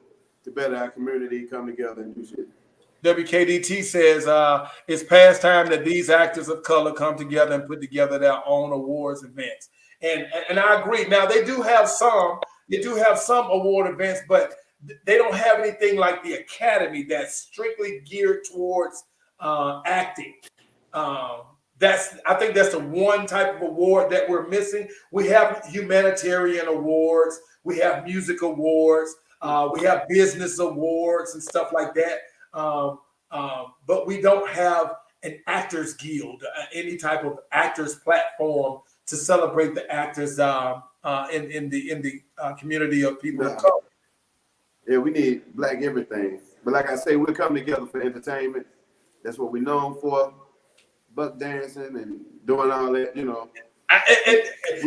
to better our community. Come together and do shit.
WKDT says it's past time that these actors of color come together and put together their own awards events. And I agree. Now they do have some award events, but they don't have anything like the Academy that's strictly geared towards acting. I think that's the one type of award that we're missing. We have humanitarian awards, we have music awards, we have business awards and stuff like that. But we don't have an actors guild, any type of actors platform to celebrate the actors in the community of people of color.
Yeah, we need black everything. But like I say, we'll come together for entertainment. That's what we're known for. Buck dancing and doing all that, we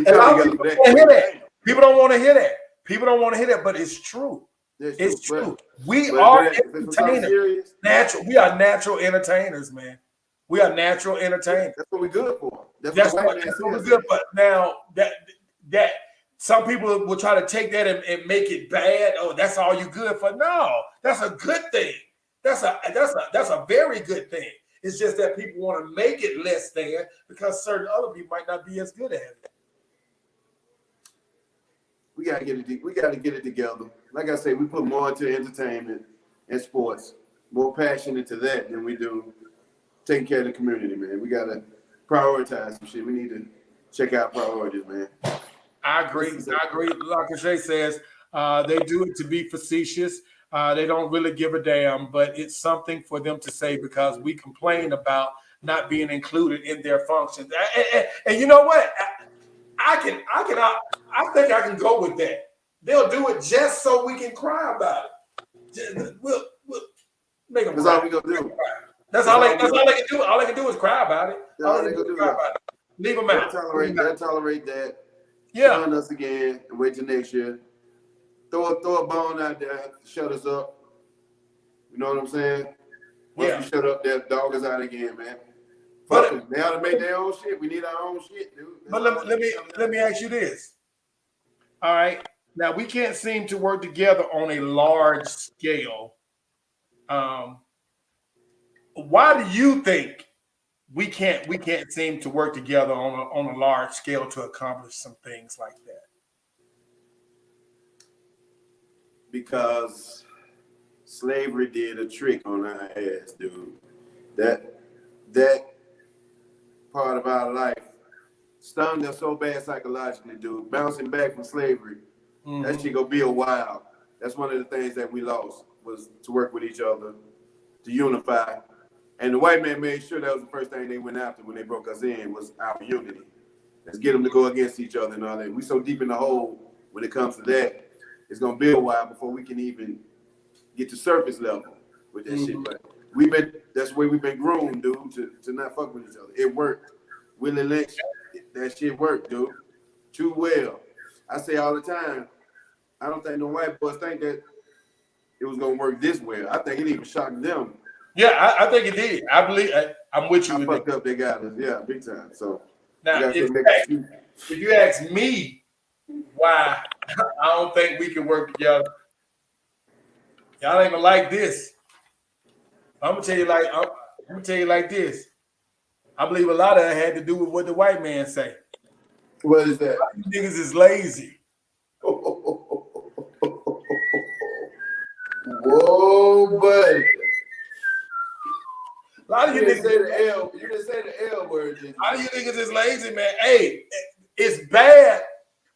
come together for that.
People don't want to hear that. People don't want to hear that, but it's true.
That's
It's true. We
but
are
if it's something
entertainers.
serious,
Natural. We are natural entertainers, man. We are natural entertainers.
that's what we're good for.
That's what we're good for. Now that some people will try to take that and make it bad. Oh, that's all you good for. No, that's a good thing. That's a very good thing. It's just that people want to make it less than because certain other people might not be as good at it.
We gotta get it. We gotta get it together. Like I say, we put more into entertainment and sports, more passion into that than we do taking care of the community, man. We gotta prioritize some shit. We need to check out priorities, man.
I agree. Like Shay says, they do it to be facetious. They don't really give a damn, but it's something for them to say because we complain about not being included in their functions. And you know what? I think I can go with that. They'll do it just so we can cry about it. We'll make them.
That's all we gonna do.
That's all they can do. All they can do is cry about it.
All they gonna do
cry about it. Leave them out.
Tolerate that.
Yeah.
Shun us again and wait till next year. Throw a bone out there to shut us up. You know what I'm saying? Once we shut up, that dog is out again, man. But they ought to make their own shit. We need our own shit, dude.
But let me ask you this. All right. Now we can't seem to work together on a large scale. Why do you think we can't seem to work together on a large scale to accomplish some things like that?
Because slavery did a trick on our ass, dude. That part of our life stunned us so bad psychologically, dude. Bouncing back from slavery, that shit gonna be a while. That's one of the things that we lost, was to work with each other, to unify. And the white man made sure that was the first thing they went after when they broke us in, was our unity. Let's get them to go against each other and all that. We so deep in the hole when it comes to that, it's gonna be a while before we can even get to surface level with that shit. But that's the way we've been groomed, dude, to not fuck with each other. It worked. Willie Lynch, that shit worked, dude. Too well. I say all the time, I don't think no white boys think that it was gonna work this well. I think it even shocked them.
Yeah, I think it did. I believe I'm with you.
I fucked up, they got us. Yeah, big time. So
now, if you ask me why I don't think we can work together, y'all ain't gonna like this. I'm gonna tell you like this. I believe a lot of it had to do with what the white man say.
What is that?
You niggas is lazy.
Whoa, buddy.
A lot of you
didn't
niggas
say the L. You didn't say the L word.
A lot of you niggas is lazy, man. Hey, it's bad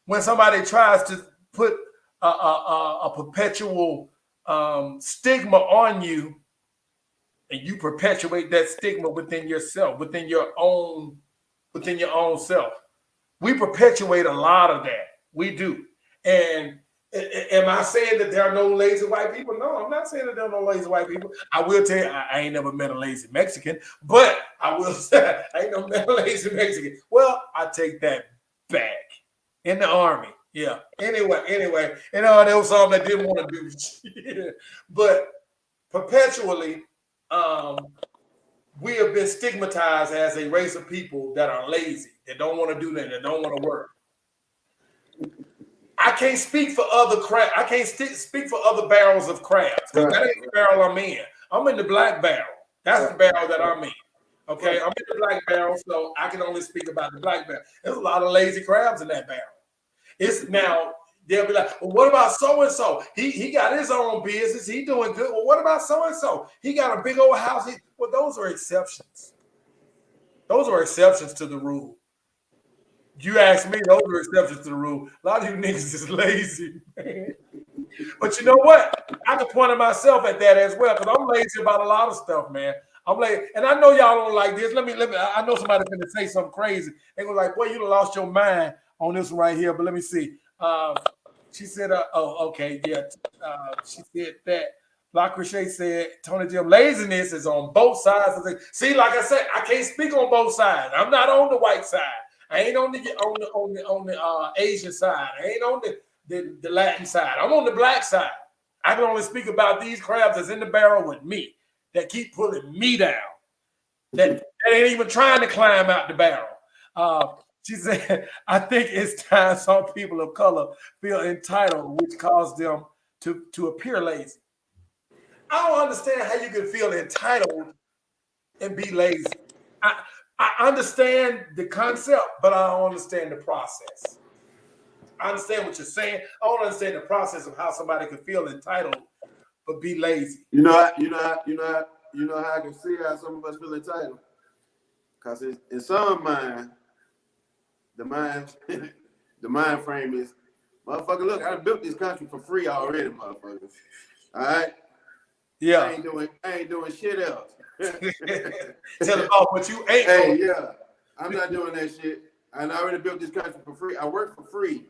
when somebody tries to put a perpetual stigma on you, and you perpetuate that stigma within yourself, within your own self. We perpetuate a lot of that. We do. And am I saying that there are no lazy white people? No, I'm not saying that there are no lazy white people. I will tell you, I ain't never met a lazy Mexican, but I will say I ain't never met a lazy Mexican. Well, I take that back. In the Army. Yeah. Anyway, there was some that didn't want to do shit. But perpetually, we have been stigmatized as a race of people that are lazy, that don't want to do that, that don't want to work. I can't speak for other crab. I can't speak for other barrels of crabs. That ain't the barrel I'm in. I'm in the black barrel. That's the barrel that I'm in. Okay, I'm in the black barrel, so I can only speak about the black barrel. There's a lot of lazy crabs in that barrel. It's now they'll be like, well, what about so and so? He got his own business. He doing good. Well, what about so and so? He got a big old house. Well, those are exceptions. Those are exceptions to the rule. You ask me, those are exceptions to the rule. A lot of you niggas is lazy, man. But you know what? I can point at myself at that as well, because I'm lazy about a lot of stuff, man. I'm lazy, and I know y'all don't like this. Let me. I know somebody's gonna say something crazy. They go like, "Boy, you done lost your mind on this one right here." But let me see. She said, "Oh, okay, yeah." She said that. Like Crochet said, Tonyjem, laziness is on both sides of the. See, like I said, I can't speak on both sides. I'm not on the white side. I ain't on the Asian side. I ain't on the Latin side. I'm on the black side. I can only speak about these crabs that's in the barrel with me, that keep pulling me down, that ain't even trying to climb out the barrel. She said, I think it's time some people of color feel entitled, which caused them to appear lazy. I don't understand how you can feel entitled and be lazy. I understand the concept, but I don't understand the process. I understand what you're saying. I don't understand the process of how somebody can feel entitled but be lazy.
You know how I can see how some of us feel entitled. Because in some mind, the mind frame is, motherfucker, look, I built this country for free already, motherfucker. All right?
Yeah.
I ain't doing shit else.
Tell them about what you ain't.
Hey, yeah. I'm not doing that shit. I already built this country for free. I worked for free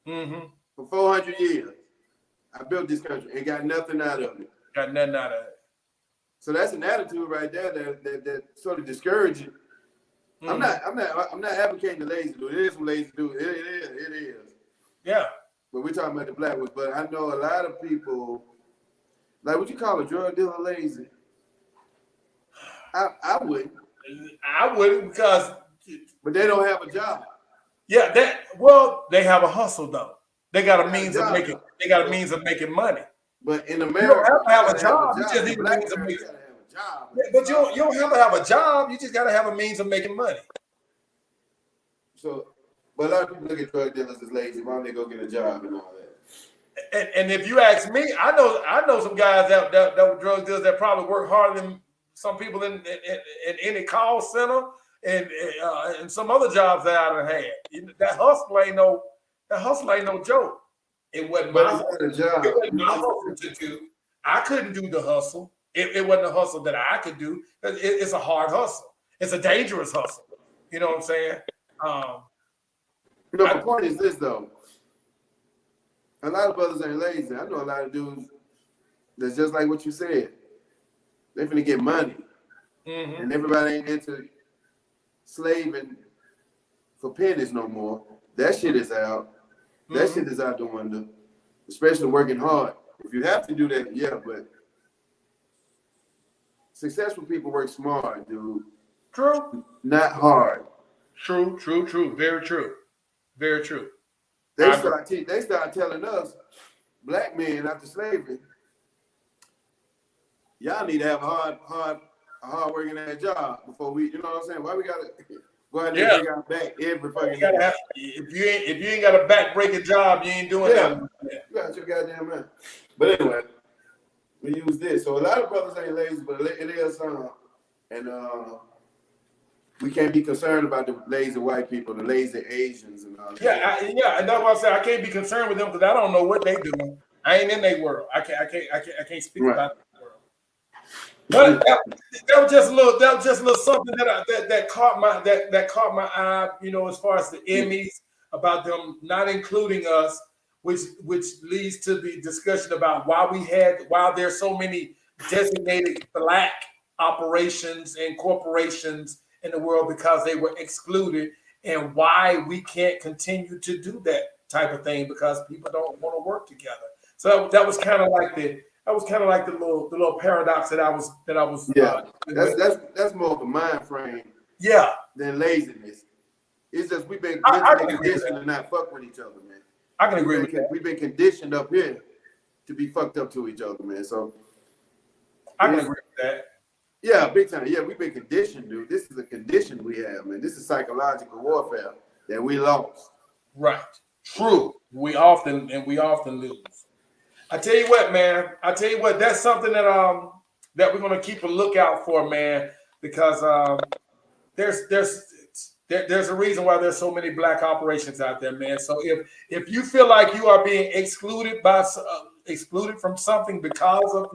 for 400 years. I built this country and got nothing out of it.
Got nothing out of it.
So that's an attitude right there that sort of discourages. I'm not advocating the lazy dude. It is some lazy dude. It is.
Yeah.
But we're talking about the black ones. But I know a lot of people, like, would you call a drug dealer lazy? I wouldn't.
I wouldn't, because.
But they don't have a job.
Yeah, they have a hustle though. They got a means of making. They got a means of making money.
But in America,
you don't have to have a job. You just need a means of making. But you don't have to have a job. You just got to have a means of making money.
So, but a lot of people look at drug dealers as lazy. Why don't they go get a job and all that?
And if you ask me, I know some guys that were drug dealers that probably work harder than some people in any call center and some other jobs that I done had. That hustle ain't no joke. It wasn't my hustle. It wasn't my hustle to do. I couldn't do the hustle. It wasn't a hustle that I could do. It's a hard hustle. It's a dangerous hustle. You know what I'm saying?
The point is this, though. A lot of brothers ain't lazy. I know a lot of dudes that's just like what you said. They finna get money. And everybody ain't into slaving for pennies no more. That shit is out. That shit is out the window. Especially working hard. If you have to do that, yeah, but successful people work smart, dude.
True.
Not hard.
True. Very true. Very true.
They start telling us, black men after slavery, y'all need to have a hard working ass job before we, you know what I'm saying? Why we gotta go out there and bring our back every fucking day?
If you ain't got a back breaking job, you ain't doing nothing.
You got your goddamn man. But anyway, we use this. So a lot of brothers ain't lazy, but it is some. And we can't be concerned about the lazy white people, the lazy Asians and all that.
Yeah, and that's what I said. I can't be concerned with them because I don't know what they doing. I ain't in their world. I can't speak about their world. But that was just a little something that caught my eye. You know, as far as the Emmys, about them not including us, which leads to the discussion about why there's so many designated black operations and corporations in the world, because they were excluded, and why we can't continue to do that type of thing because people don't want to work together. So that was kind of like the little paradox that I was.
That's more of a mind frame.
Yeah.
Than laziness. It's just we've been conditioned to not fuck with each other, man.
I can agree with that.
We've been conditioned up here to be fucked up to each other, man. So
I can agree with that.
Yeah, big time. Yeah, we've been conditioned, dude. This is a condition we have, man. This is psychological warfare that we lost.
Right. True. We often lose. I tell you what, man. That's something that we're gonna keep a lookout for, man, because there's a reason why there's so many black operations out there, man. So if you feel like you are being excluded from something because of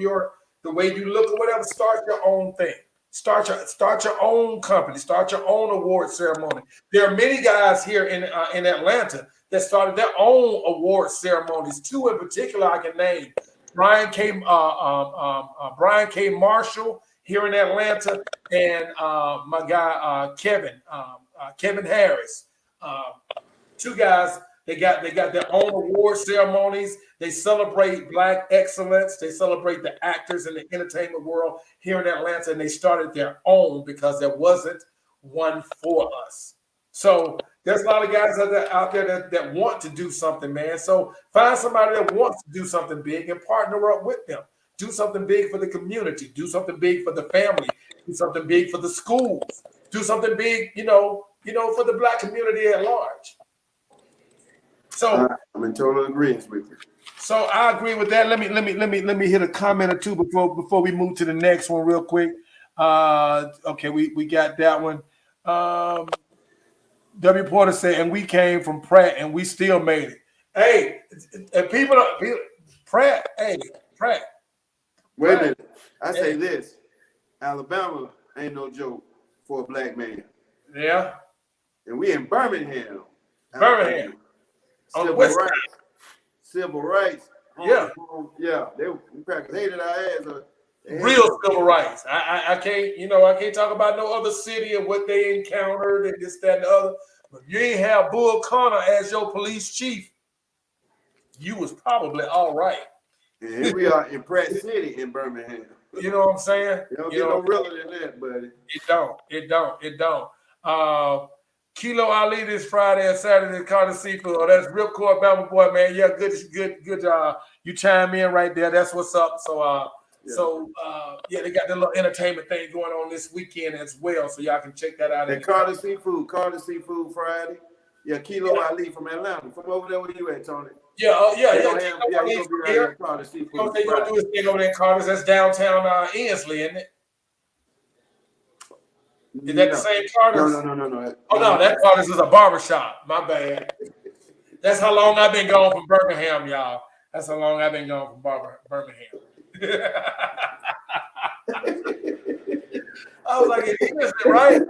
the way you look or whatever, start your own thing. Start your own company. Start your own award ceremony. There are many guys here in Atlanta that started their own award ceremonies. Two in particular I can name: Brian K. Marshall here in Atlanta, and my guy Kevin Harris. Two guys They got their own award ceremonies. They celebrate Black excellence. They celebrate the actors in the entertainment world here in Atlanta, and they started their own because there wasn't one for us. So there's a lot of guys out there that want to do something, man. So find somebody that wants to do something big and partner up with them. Do something big for the community. Do something big for the family. Do something big for the schools. Do something big, for the Black community at large. So
I'm in total agreement with you.
So I agree with that. Let me hit a comment or two before we move to the next one real quick. Okay, we got that one. W. Porter said, and we came from Pratt and we still made it. Hey, and people Pratt.
Wait a minute. I say this. Alabama ain't no joke for a Black man.
Yeah.
And we in Birmingham.
Birmingham. On the west side.
Civil rights.
Yeah.
They crackers hated our ass.
Real civil rights. I can't talk about no other city and what they encountered and this, that, and the other. But if you ain't have Bull Connor as your police chief, you was probably all right.
And here we are in Pratt City in Birmingham.
You know what I'm saying?
You don't get no realer than that, buddy.
It don't. Kilo Ali this Friday and Saturday at Carter Seafood. Oh, that's real cool, Alabama boy, man. Yeah, good. You chime in right there. That's what's up. So, they got the little entertainment thing going on this weekend as well. So y'all can check that out.
And Carter Seafood Friday. Yeah, Kilo Ali from Atlanta. From over there, where you at, Tony?
Yeah.
He's gonna be right at Carter Seafood.
He's gonna do his thing over there in Carter's. That's downtown Ensley, isn't it? Is that the same Carter's?
No.
Oh no, that Carter's is a barbershop. My bad. That's how long I've been gone from Birmingham, y'all. That's how long I've been gone from Birmingham. I was like, it's right?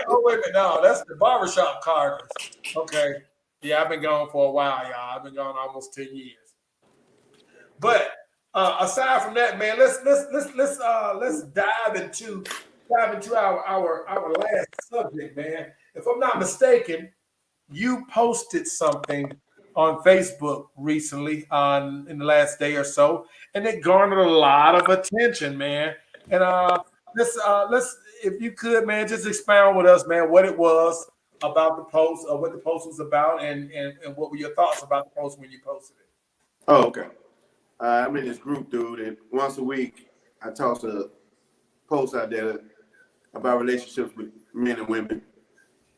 Oh, wait a minute. No, that's the barbershop Carter's. Okay. Yeah, I've been gone for a while, y'all. I've been gone almost 10 years. But aside from that, man, let's dive into our last subject, man. If I'm not mistaken, you posted something on Facebook recently in the last day or so, and it garnered a lot of attention, man. And let's if you could, man, just expound with us, man, what it was about the post, or what the post was about, and what were your thoughts about the post when you posted it?
Oh, okay. I'm in this group, dude, and once a week I toss a post out there about relationships with men and women,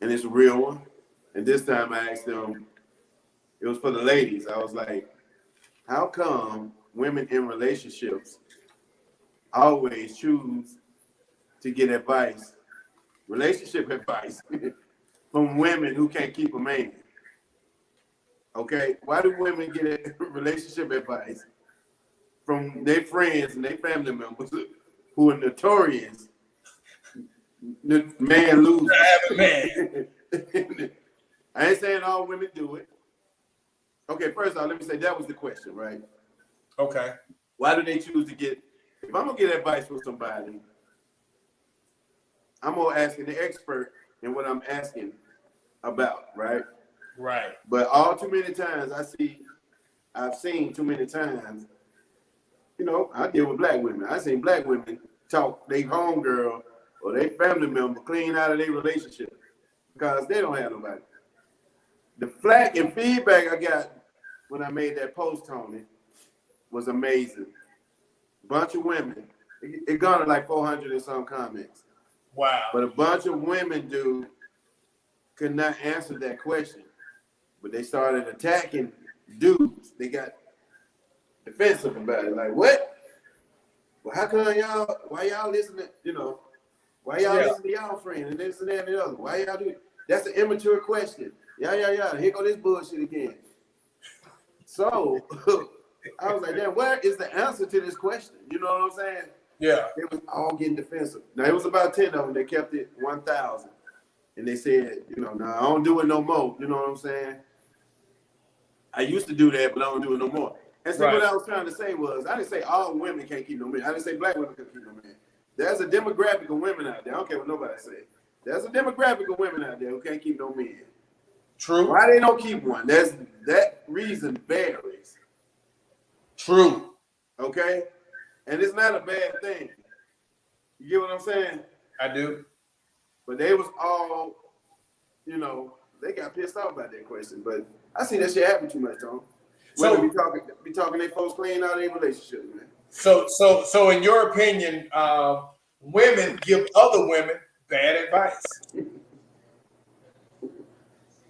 and it's a real one. And this time I asked them, it was for the ladies. I was like, how come women in relationships always choose to get advice, relationship advice, from women who can't keep a man? Okay, why do women get relationship advice from their friends and their family members who are notorious man losers?
Man.
I ain't saying all women do it. Okay, first off, let me say that was the question, right?
Okay.
Why do they choose to get, if I'm gonna get advice from somebody, I'm gonna ask the expert in what I'm asking about, right?
Right.
But all too many times I've seen too many times, I deal with Black women. I've seen Black women talk their homegirl or their family member clean out of their relationship because they don't have nobody. The flack and feedback I got when I made that post, Tony, was amazing. Bunch of women. It garnered like 400 and some comments.
Wow.
But a bunch of women, dude, could not answer that question. But they started attacking dudes. They got defensive about it. Like, what? Well, how come why y'all listening, why y'all listen to y'all friend and this and that and the other? Why y'all do it? That's an immature question. Yeah. Here go this bullshit again. So I was like, damn, where is the answer to this question? You know what I'm saying?
Yeah.
They was all getting defensive. Now, it was about 10 of them that kept it 1,000. And they said, no, I don't do it no more. You know what I'm saying? I used to do that, but I don't do it no more. And see, what I was trying to say was, I didn't say all women can't keep no men. I didn't say Black women can't keep no men. There's a demographic of women out there. I don't care what nobody say. There's a demographic of women out there who can't keep no men.
True.
Why they don't keep one? That reason varies.
True.
Okay? And it's not a bad thing. You get what I'm saying?
I do.
But they was all, they got pissed off about that question. But I see that shit happen too much, Tom. Women be talking their folks clean out of their relationships, man.
So in your opinion, women give other women bad advice.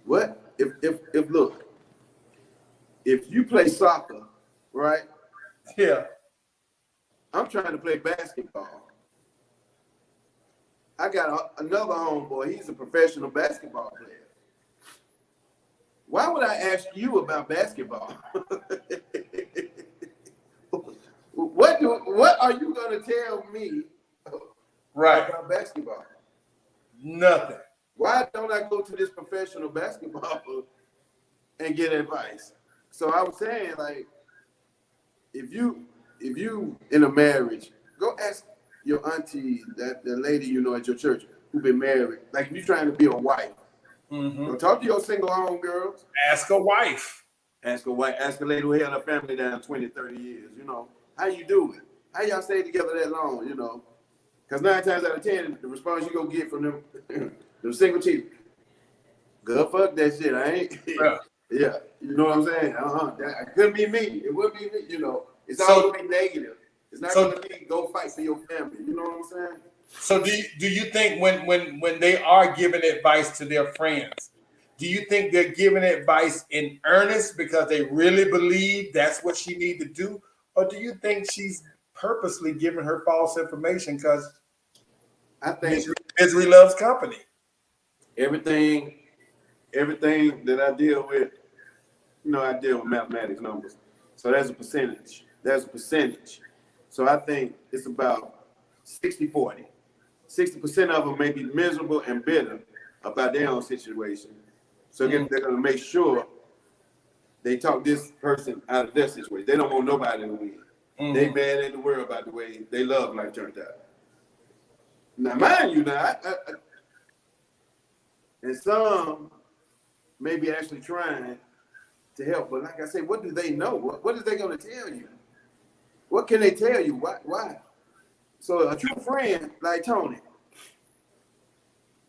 What? If look, if you play soccer, right?
Yeah.
I'm trying to play basketball. I got another homeboy. He's a professional basketball player. Why would I ask you about basketball? What are you gonna tell me about basketball?
Nothing.
Why don't I go to this professional basketball and get advice? So I was saying, like, if you in a marriage, go ask your auntie, the lady you know at your church who been married. Like, if you're trying to be a wife, go talk to your single home girls.
Ask a wife.
Ask a wife. Ask a lady who held her family down 20, 30 years. How you do it? How y'all stay together that long? Because 9 times out of 10, the response you gonna get from them single chicks, girl, fuck that shit. I ain't. Yeah, you know what I'm saying? That couldn't be me. It would be me. It's all gonna be negative. It's not gonna be go fight for your family. You know what I'm saying?
So do you think when they are giving advice to their friends, do you think they're giving advice in earnest because they really believe that's what she need to do, or do you think she's purposely giving her false information because
I think
misery loves company?
Everything that I deal with, I deal with mathematics numbers. So that's a percentage. So I think it's about 60-40. 60% of them may be miserable and bitter about their own situation. So they're going to make sure they talk this person out of their situation. They don't want nobody to win. They mad at the world about the way they love life turned out. Now, mind you, and some may be actually trying to help. But like I say, what do they know? What is they going to tell you? What can they tell you? Why? So a true friend like Tony,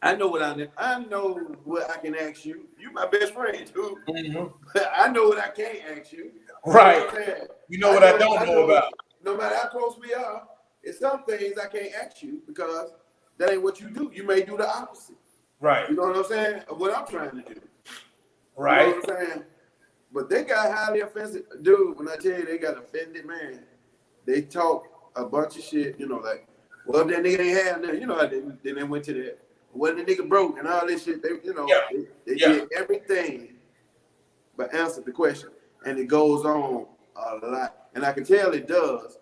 I know what I can ask you. You my best friend, too. But I know what I can't ask you.
Right. You know what I don't know about.
No matter how close we are, it's some things I can't ask you because that ain't what you do. You may do the opposite.
Right.
You know what I'm saying? Of what I'm trying to do.
Right.
You know what I'm saying? But they got highly offensive. Dude, when I tell you they got offended, man, they talk a bunch of shit, like, well, that nigga ain't had nothing. Then they went to that. Well, the nigga broke and all this shit. They did everything but answer the question. And it goes on a lot. And I can tell it does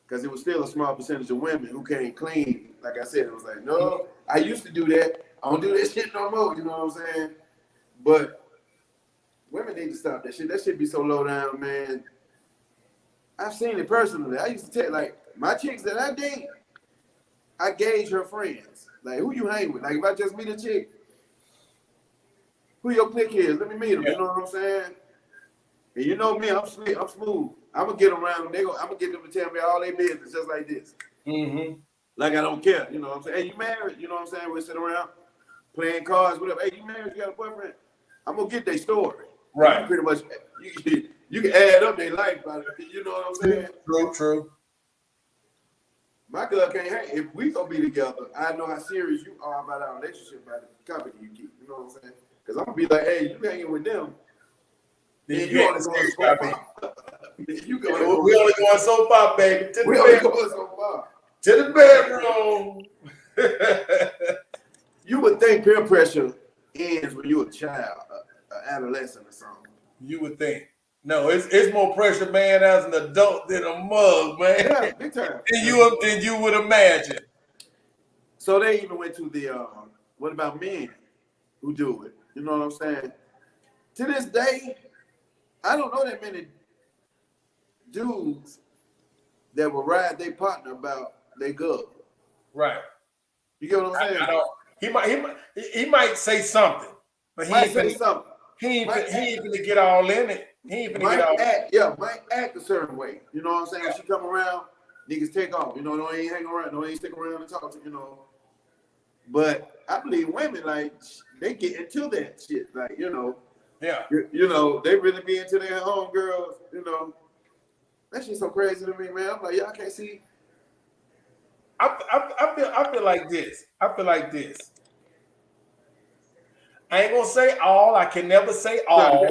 because it was still a small percentage of women who came clean. Like I said, it was like, no, I used to do that. I don't do that shit no more. You know what I'm saying? But women need to stop that shit. That shit be so low down, man. I've seen it personally. I used to tell, like, my chicks that I date, I gauge her friends. Like, who you hang with? Like, if I just meet a chick, who your clique is? Let me meet them. You know what I'm saying? And you know me, I'm smooth. I'm going to get around them. I'm going to get them to tell me all their business just like this. Like I don't care. You know what I'm saying? Hey, you married? You know what I'm saying? We sit around playing cards, whatever. Hey, you married? You got a boyfriend? I'm going to get their story.
Right.
You pretty much, you can add up their life by it. You know what I'm saying?
True.
My girl can't hang. If we gonna be together, I know how serious you are about our relationship, by the company you keep. You know what I'm saying? Because I'm gonna be like, hey, you hanging with them. Then you only going so far.
We only going so far, baby.
We only going so far.
To the bedroom.
You would think peer pressure ends when you're a child, an adolescent or something.
You would think. No, it's more pressure, man, as an adult than a mug, man.
Yeah, big time.
Than you would imagine.
So they even went to the, what about men who do it? You know what I'm saying? To this day, I don't know that many dudes that will ride their partner about their girl.
Right.
You get what I'm saying?
He might say something. But
might say something.
He ain't gonna get all in it. He ain't gonna get all.
Might act a certain way. You know what I'm saying? When she come around, niggas take off. You know, don't ain't hang around, don't ain't stick around and talk to you know. But I believe women like they get into that shit. Like you know, they really be into their homegirls. You know, that shit's so crazy to me, man. I'm like, y'all can't see.
I feel like this. I feel like this. I ain't gonna say all. I can never say all.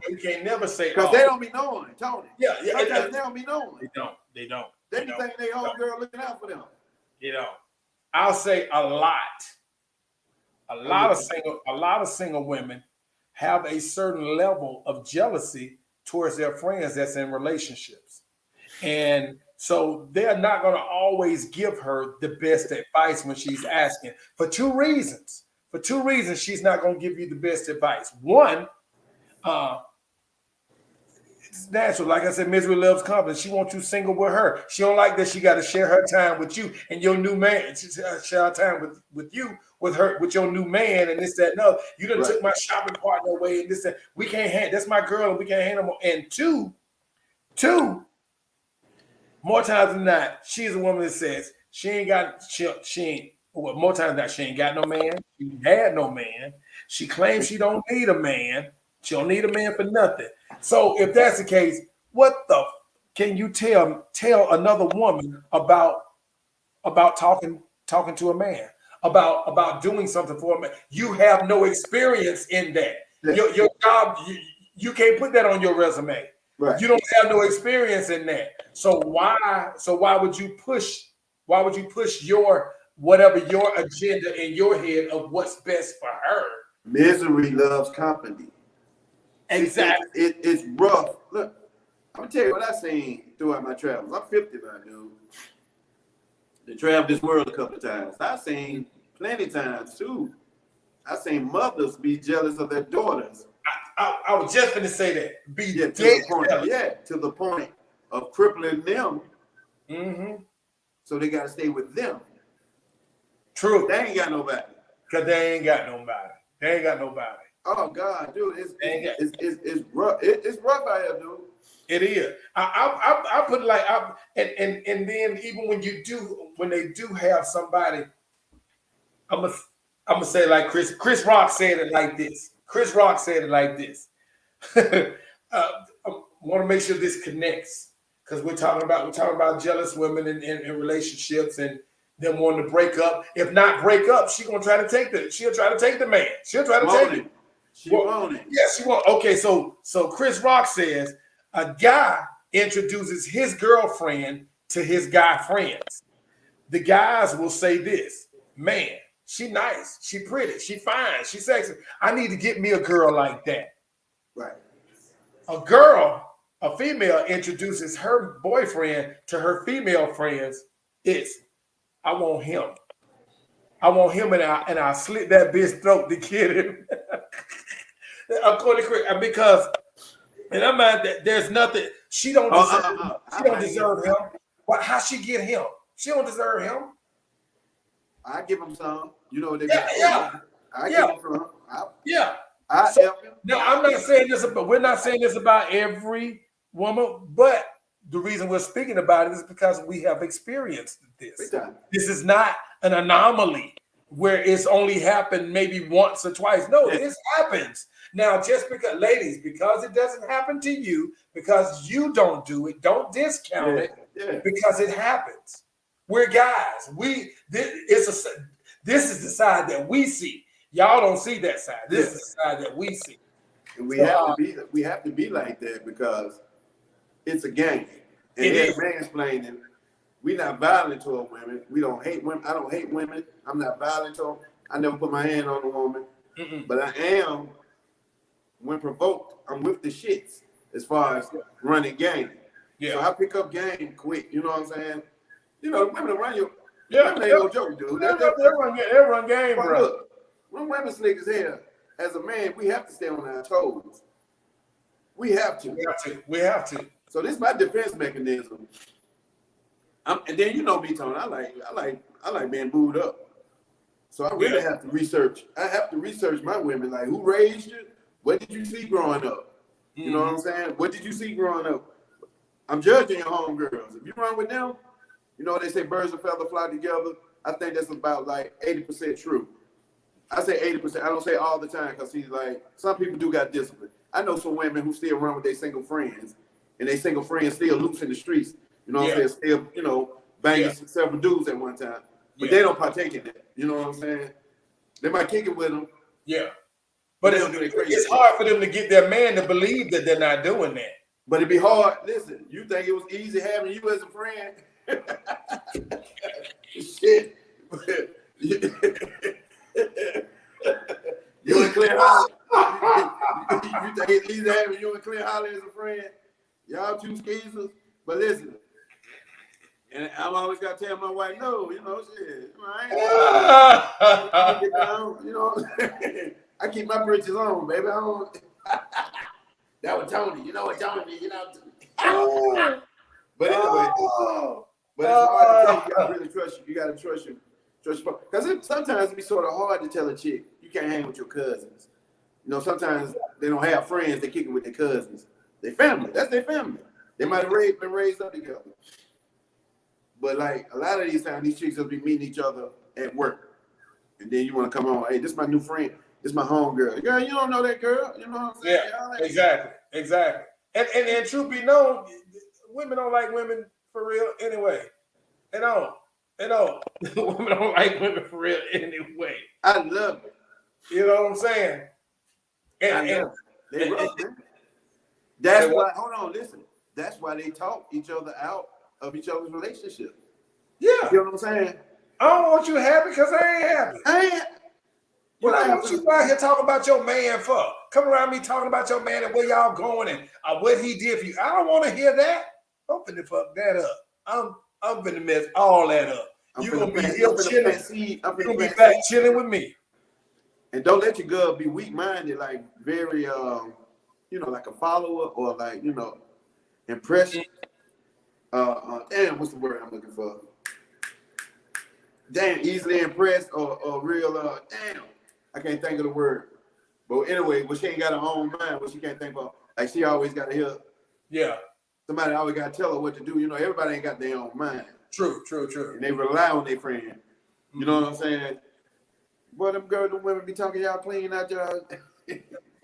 You can't never say all.
Because they don't be knowing, Tony.
Yeah.
Sometimes they don't be knowing.
They don't.
They be thinking they homegirl looking out for them.
You know, I'll say a lot. A lot of single women have a certain level of jealousy towards their friends that's in relationships. And so they're not going to always give her the best advice when she's asking for two reasons. For two reasons, she's not going to give you the best advice. One, it's natural. Like I said, misery loves company. She wants you single with her. She don't like that she got to share her time with you and your new man. She share time with you, with her, with your new man, and this, that, and other. You done took my shopping partner away, and this, that. We can't hand. That's my girl, and we can't hand them. And two. More times than not, she's a woman that says she ain't got more times than not, she ain't got no man. She had no man. She claims she don't need a man. She don't need a man for nothing. So if that's the case, what the can you tell another woman about talking to a man, about doing something for a man? You have no experience in that. Your job, you can't put that on your resume. Right. You don't have no experience in that. So why would you push your whatever your agenda in your head of what's best for her?
Misery loves company.
Exactly.
It's rough. Look, I'm gonna tell you what I seen throughout my travels. I'm 50 now, dude. They traveled this world a couple of times. I seen plenty times too. I seen mothers be jealous of their daughters.
I was just going to say that.
To the point of crippling them.
Mm-hmm.
So they got to stay with them.
True.
They ain't got nobody.
Because they ain't got nobody.
Oh, God, dude. It's rough. It's rough out here, dude.
It is. I put it like, and then even when they do have somebody, I'm gonna say it like Chris Rock said it like this. I want to make sure this connects because we're talking about jealous women in relationships and them wanting to break up. If not break up, she'll try to take the man. She'll try to take it.
She won't it.
Yeah, she won't. Okay, so Chris Rock says a guy introduces his girlfriend to his guy friends. The guys will say this, man, she nice, she pretty, she fine, she sexy. I need to get me a girl like that.
Right.
A female introduces her boyfriend to her female friends. I want him. And I'll slit that bitch throat to get him. According to Chris, because in her mind, there's nothing. She don't deserve. She don't deserve him. But how she get him? She don't deserve him.
I give him some. You know what they
I
give him some.
I help him. No, I'm not saying this, but we're not saying this about every woman. But the reason we're speaking about it is because we have experienced this. This is not an anomaly where it's only happened maybe once or twice. No, this happens. Now, just because, ladies, because it doesn't happen to you, because you don't do it, don't discount it, because it happens. We're guys. This is the side that we see. Y'all don't see that side. This is the side that we see.
And we have to be like that because it's a game. And it's mansplaining. We're not violent toward women. We don't hate women. I don't hate women. I'm not violent to them. I never put my hand on a woman. But I am, when provoked, I'm with the shits as far as running game. Yeah. So I pick up game quick. You know what I'm saying? You know, women run you. Women ain't no joke, dude. They
run game, bro.
Look, when women sneakers here, as a man, we have to stay on our toes. We have to.
We have to.
So this is my defense mechanism. And then you know me, Tony. I like being booed up. So I really have to research. I have to research my women. Like, who raised you? What did you see growing up? You know what I'm saying? What did you see growing up? I'm judging your homegirls. If you run with them, you know they say birds of feather fly together. I think that's about like 80% true. I say 80%. I don't say all the time because he's like, some people do got discipline. I know some women who still run with their single friends, and they single friends still loose in the streets. You know what I'm saying? Still, you know, banging several dudes at one time. But they don't partake in that. You know what I'm saying? They might kick it with them.
Yeah. But it's hard for them to get their man to believe that they're not doing that.
But it'd be hard. Listen, you think it was easy having you as a friend? Shit. You and Clint Holly. You think it's easy having you and Clint Holly as a friend? Y'all two skeezers. But listen, and I'm always got to tell my wife, no, you know, shit. I ain't you know, I keep my britches on, baby. I don't. That was Tony. You know what Tony, you know. But anyway, but it's hard to tell. You gotta really trust you. You gotta trust you. Because sometimes it be sort of hard to tell a chick you can't hang with your cousins. You know, sometimes they don't have friends. They kick it with their cousins. They family. That's their family. They might have been raised up together. But like a lot of these times, these chicks will be meeting each other at work, and then you want to come on. Hey, this is my new friend. This is my home girl. Girl, you don't know that girl. You know what I'm saying?
Yeah, exactly. And truth be known, women don't like women for real anyway. They don't. Women don't like women for real anyway.
I love it.
You know what I'm saying? And
they rough, man. That's why. Hold on, listen. That's why they talk each other out of each other's relationship.
Yeah.
You know what I'm saying?
I don't want you happy because I ain't happy. What I want you out here talking about your man for? Come around me talking about your man and where y'all going and what he did for you. I don't want to hear that. I'm finna fuck that up. I'm finna mess all that up. You're gonna be here chilling. You're gonna be back chilling with me.
And don't let your girl be weak-minded, like very, you know, like a follower or like, you know, impressed. Damn, what's the word I'm looking for? Damn, easily impressed or real, damn, I can't think of the word. But anyway, when she ain't got her own mind, what she can't think of, like she always got to hear.
Yeah.
Somebody always got to tell her what to do. You know, everybody ain't got their own mind.
True.
And they rely on their friend. You know what I'm saying? Boy, them girls, them women be talking y'all clean out y'all.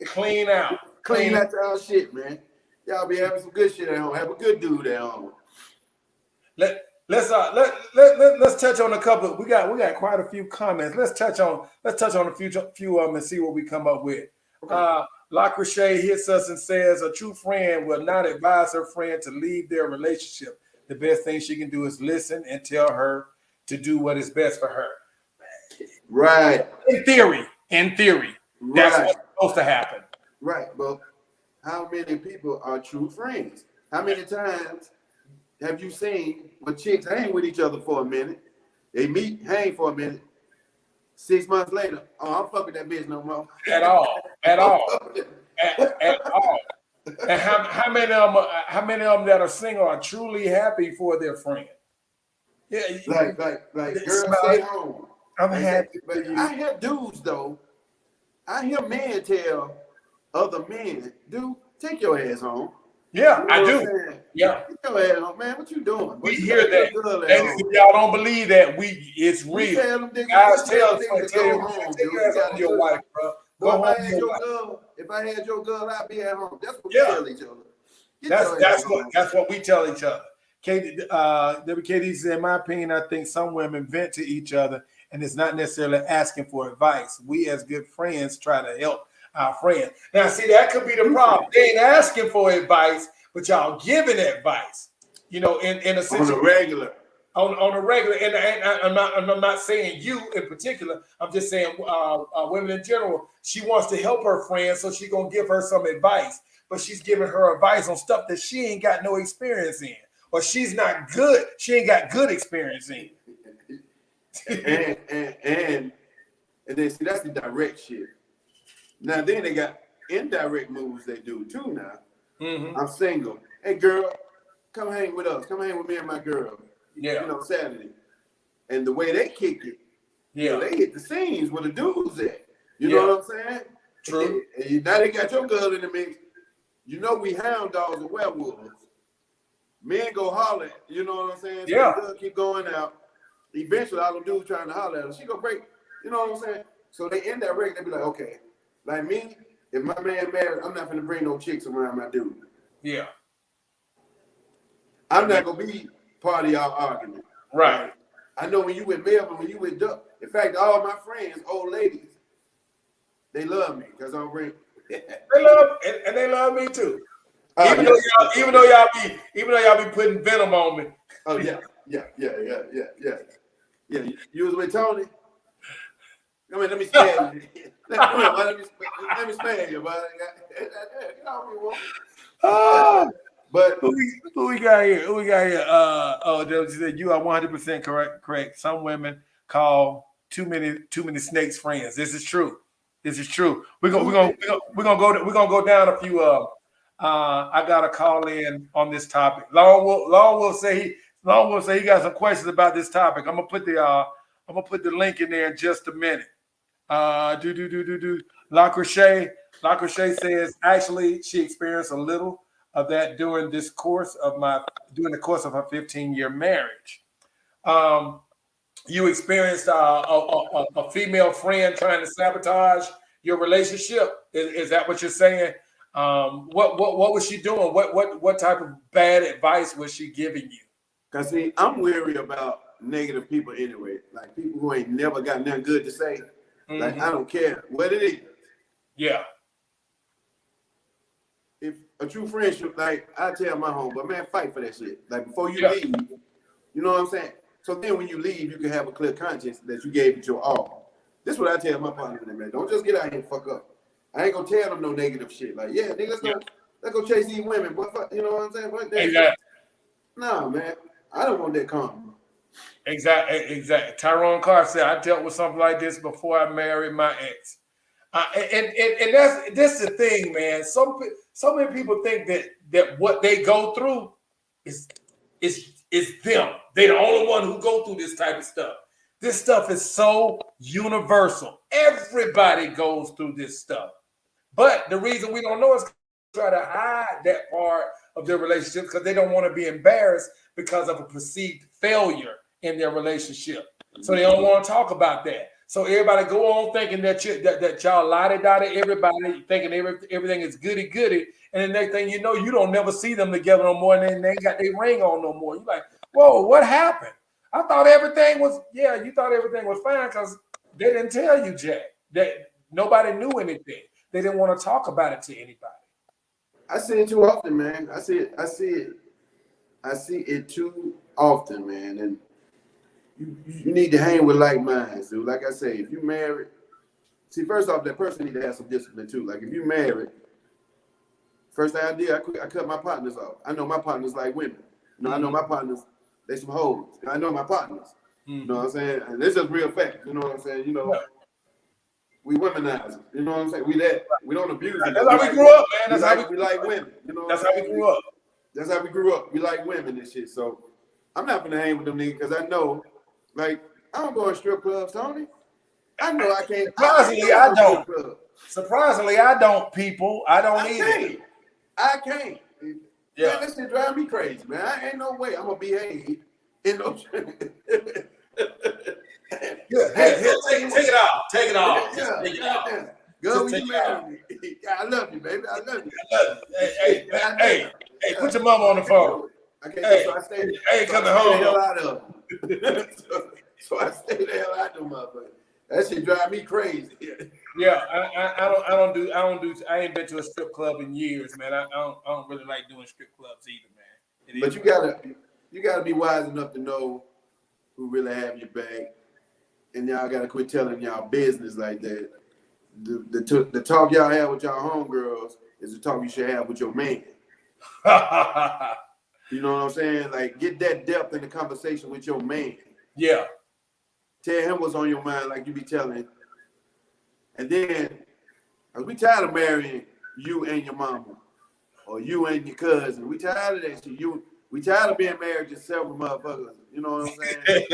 Clean out
y'all shit, man. Y'all be having some good shit at home. Have a good dude at home.
Let's touch on a couple. We got quite a few comments. Let's touch on a few of them and see what we come up with. Okay. LaCroche hits us and says a true friend will not advise her friend to leave their relationship. The best thing she can do is listen and tell her to do what is best for her.
Right.
In theory, that's what's supposed to happen.
Right, but how many people are true friends? How many times have you seen when chicks hang with each other for a minute? They meet, hang for a minute. 6 months later, I'm fucking that bitch no more.
At all. At all. And how many of them that are single are truly happy for their friend? Yeah,
like girls stay home.
I'm happy.
But I hear dudes though. I hear men tell other men, dude, take your ass home.
Yeah,
you know
I do. Yeah.
Take your ass home, man. What you doing?
We hear that. And if y'all don't believe that, it's real.
We tell them,
guys, tell them
to go home,
take your ass home to your wife, bro. Go home to your wife.
If I had your girl, I'd be at home. That's what we tell each other.
That's what we tell each other. WKD says, in my opinion, I think some women vent to each other and it's not necessarily asking for advice. We as good friends try to help our friends. Now, see, that could be the problem. They ain't asking for advice, but y'all giving advice, you know, in a situation.
On a regular.
On a regular. And I'm not saying you in particular. I'm just saying women in general. She wants to help her friend, so she's going to give her some advice. But she's giving her advice on stuff that she ain't got no experience in. Or she's not good. She ain't got good experience in.
and then see, that's the direct shit. Now then they got indirect moves they do too now. Mm-hmm. I'm single. Hey girl, come hang with us. Come hang with me and my girl.
Yeah.
You know, Saturday. And the way they kick it,
Yeah.
They hit the scenes where the dudes at. You know what I'm saying?
True.
And now they got your girl in the mix. You know we hound dogs and werewolves. Men go holler, you know what I'm saying? So the girl keep going out. Eventually, all them dudes trying to holler at her. She go break, you know what I'm saying? So they end that record, they be like, okay, like me, if my man married, I'm not gonna bring no chicks around my dude.
Yeah.
I'm not gonna be part of y'all argument.
Right.
Like, I know when you with Melvin, when you with Duck. In fact, all my friends, old ladies, they love me because I'm bring.
They love and they love me too. Even though y'all be putting venom on me.
Oh yeah. You was with Tony. Come on, let me spare you. Let me spare you, buddy. But
who we got here? She said you are 100% correct. Some women call too many snakes friends. This is true. We're gonna go down a few. I got a call in on this topic. Long will say he got some questions about this topic. I'm gonna put the link in there in just a minute. La Crochet says actually she experienced a little of that during the course of her 15-year marriage. You experienced a female friend trying to sabotage your relationship. Is that what you're saying? What was she doing? What type of bad advice was she giving you?
Cause see, I'm weary about negative people anyway. Like people who ain't never got nothing good to say. Mm-hmm. Like I don't care what it is.
Yeah.
If a true friendship, like I tell my homeboy, man, fight for that shit. Like before you leave, you know what I'm saying? So then when you leave, you can have a clear conscience that you gave it your all. This is what I tell my partner, man. Don't just get out here and fuck up. I ain't gonna tell them no negative shit. Like, yeah, nigga, let's go chase these women. But fuck, you know what I'm saying?
Exactly.
No, man. I don't want that karma.
Exactly. Tyrone Carr said, I dealt with something like this before I married my ex. And that's the thing, man. So many people think that what they go through is them. They're the only one who go through this type of stuff. This stuff is so universal. Everybody goes through this stuff. But the reason we don't know is try to hide that part of their relationship because they don't want to be embarrassed because of a perceived failure in their relationship. So they don't want to talk about that. So everybody go on thinking that y'all la-di-da-di, everybody thinking everything is goody-goody. And the next thing you know, you don't never see them together no more and they ain't got their ring on no more. You're like, whoa, what happened? I thought everything was, you thought everything was fine because they didn't tell you, Jack. That nobody knew anything. They didn't want to talk about it to anybody.
I see it too often, man. I see it too often, man. And you need to hang with like minds, dude. Like I say, if you married, see, first off, that person need to have some discipline too. Like if you married, first thing I did, I cut my partners off. I know my partners like women. You know, I know my partners, they some hoes. I know my partners. You know what I'm saying? And this is real fact. You know what I'm saying? You know, we womanize it. You know what I'm saying? We don't abuse it.
That's how we grew up, man.
We like women. You know,
that's how we grew up.
That's how we grew up. We like women and shit. So I'm not gonna hang with them niggas because I know, like, I don't go to strip clubs, Tony. I know I can't.
Surprisingly, I don't, people. I don't either.
I can't.
Yeah.
Man, that shit drive me crazy, man. I ain't no way I'm gonna behave in no
take it off. Take it off.
Yeah. Girl, when you married me. I love you, baby. I love you.
Hey, put your mama on the phone.
Okay, so I stay.
Hey, coming home.
The hell out of them. so I stay the hell out of them, motherfucker. That shit drive me crazy.
Yeah, I ain't been to a strip club in years, man. I don't really like doing strip clubs either, man.
But you gotta be wise enough to know who really have your back, and y'all gotta quit telling y'all business like that. The talk y'all have with y'all homegirls is the talk you should have with your man. You know what I'm saying? Like, get that depth in the conversation with your man.
Yeah.
Tell him what's on your mind, like you be telling. And then, we tired of marrying you and your mama, or you and your cousin. We tired of that shit. We tired of being married to several motherfuckers. You know what I'm saying?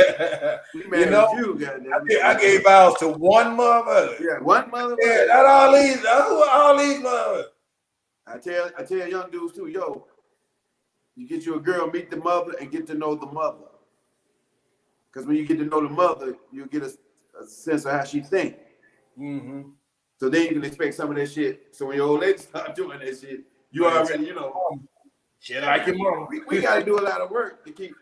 We married a few, goddamn.
I gave vows to one motherfucker.
Yeah, one motherfucker.
Yeah, not all these. All these motherfuckers.
I tell young dudes too, yo, you get you a girl, meet the mother, and get to know the mother. Because when you get to know the mother, you get a sense of how she think.
Mm-hmm.
So then you can expect some of that shit. So when your old lady start doing that shit, you already,
shit like your mama.
We got to do a lot of work to keep.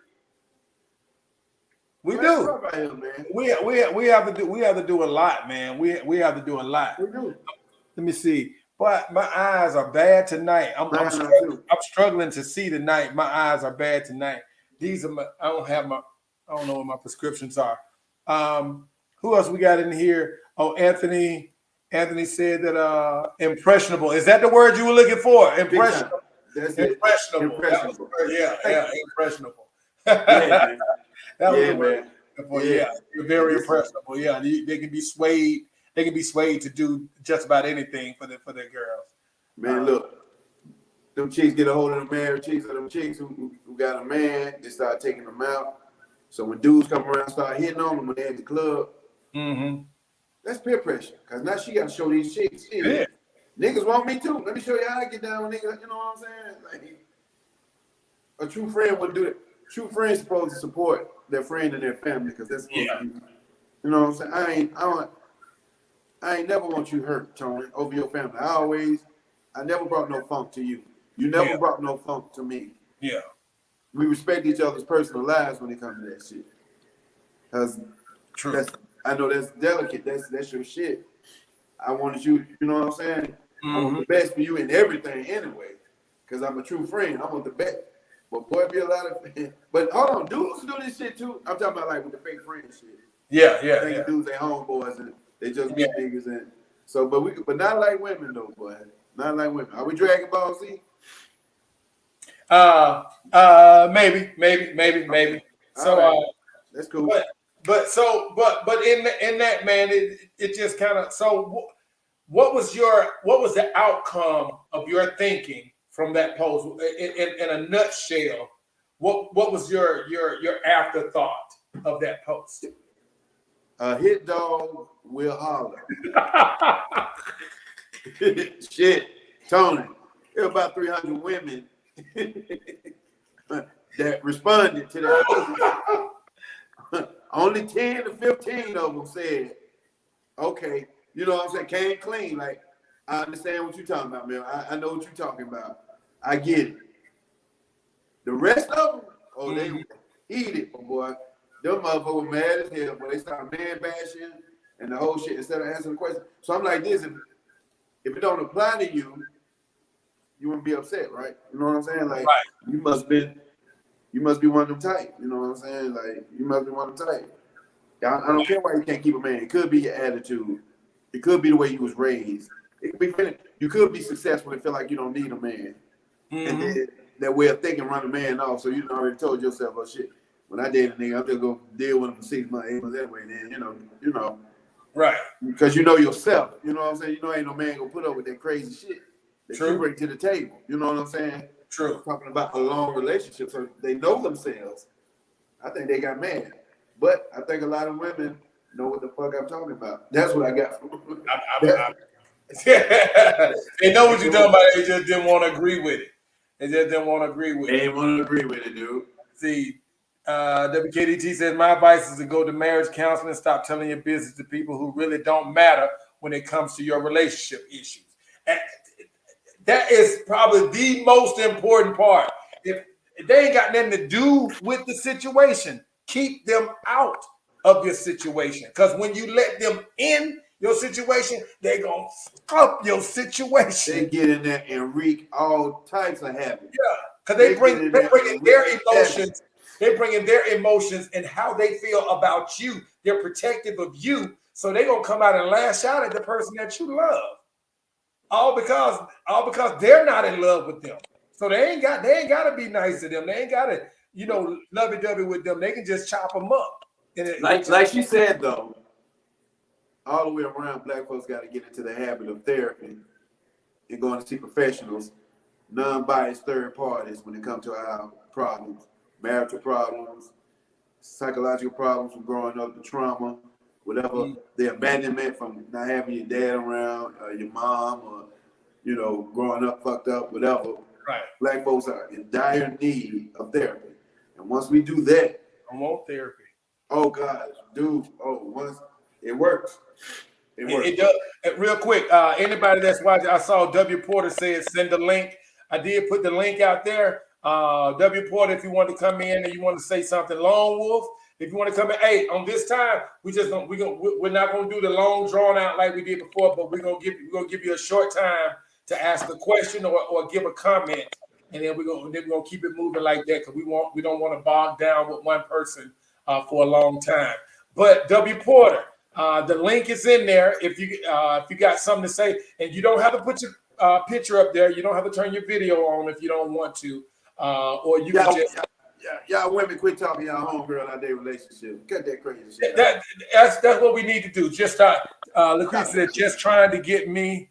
We do.
Here, man.
We have to do a lot, man. We have to do a lot.
We do.
Let me see. But my eyes are bad tonight. I'm struggling to see tonight. My eyes are bad tonight. These are I don't know what my prescriptions are. Who else we got in here? Oh, Anthony said that impressionable. Is that the word you were looking for? Impressionable.
That's
impressionable.
Impressionable.
Yeah, impressionable.
Yeah, man.
Yeah, you're very impressionable. Yeah, they can be swayed. They can be swayed to do just about anything for their girls.
Man, look, them chicks get a hold of the married chicks, or them chicks who got a man, they start taking them out. So when dudes come around, start hitting on them when they're at the club, that's peer pressure. Because now she got to show these chicks. Yeah. Niggas want me too. Let me show you how I get down with niggas. You know what I'm saying? Like, a true friend would do it. True friends supposed to support their friend and their family because that's supposed to be. You know what I'm saying? I ain't never want you hurt, Tony, over your family. I never brought no funk to you. You never brought no funk to me. Yeah. We respect each other's personal lives when it comes to that shit. Because I know that's delicate. That's your shit. I wanted you, you know what I'm saying? I want the best for you in everything anyway. Because I'm a true friend. I want the best. But boy, be a lot of but hold on, dudes do this shit too. I'm talking about like with the fake friend shit. Yeah. Dudes, they homeboys and they just be niggas and so but not like women though, boy. Not like women. Are we Dragon Ball Z? Maybe. So right. That's cool.
But in that, man, it just kind of so what was the outcome of your thinking from that post in a nutshell? What was your afterthought of that post?
A hit dog will holler. Shit, Tony, there were about 300 women that responded to that. Only 10 to 15 of them said, okay, you know what I'm saying, came clean. Like, I understand what you're talking about, man. I know what you're talking about. I get it. The rest of them, they eat it, boy. Them motherfuckers were mad as hell, but they started man bashing and the whole shit instead of answering the question. So I'm like this, if it don't apply to you, you wouldn't be upset, right? You know what I'm saying? Like, you must be one of them type. You know what I'm saying? Like, you must be one of them type. I don't care why you can't keep a man. It could be your attitude. It could be the way you was raised. It could be you could be successful and feel like you don't need a man. And then that way of thinking run a man off. So you already told yourself, oh shit, when I date a nigga, I'm just gonna deal with him for 6 months, 8 months that way. Then you know. Right. Because you know yourself. You know what I'm saying? You know ain't no man gonna put up with that crazy shit that you bring to the table. You know what I'm saying? True. Talking about a long relationship, so they know themselves. I think they got mad. But I think a lot of women know what the fuck I'm talking about. That's what I got from
they know what you're talking about. They just didn't want to agree with it. They didn't want to agree with
it, dude.
See, WKDT says, my advice is to go to marriage counseling and stop telling your business to people who really don't matter when it comes to your relationship issues. And that is probably the most important part. If they ain't got nothing to do with the situation, keep them out of your situation. Because when you let them in your situation, they're going to up your situation.
They get in there and wreak all types of havoc.
Yeah, because they bring in their emotions. They bring in their emotions and how they feel about you. They're protective of you. So they're going to come out and lash out at the person that you love. All because they're not in love with them. So they ain't got to be nice to them. They ain't got to, lovey-dovey with them. They can just chop them up.
Like she said, though, all the way around, black folks got to get into the habit of therapy and going to see professionals non-biased third parties when it comes to our problems, marital problems, psychological problems from growing up, the trauma, whatever, the abandonment from not having your dad around, your mom, or, you know, growing up fucked up, whatever.
Right.
Black folks are in dire need of therapy. And once we do that,
I want therapy.
oh gosh, dude, once it works.
It does. Real quick, anybody that's watching, I saw W. Porter said send the link. I did put the link out there. W. Porter, if you want to come in and you want to say something, Lone Wolf, if you want to come in, hey, on this time, we're not gonna do the long drawn out like we did before, but we're gonna give you a short time to ask a question or give a comment, and then we're gonna keep it moving like that because we don't want to bog down with one person for a long time. But W. Porter. The link is in there if you got something to say, and you don't have to put your picture up there. You don't have to turn your video on if you don't want to, or you can just.
Y'all women quit talking y'all homegirl out their relationship. Cut that crazy shit.
That's what we need to do. Just Lucretia said, just trying to get me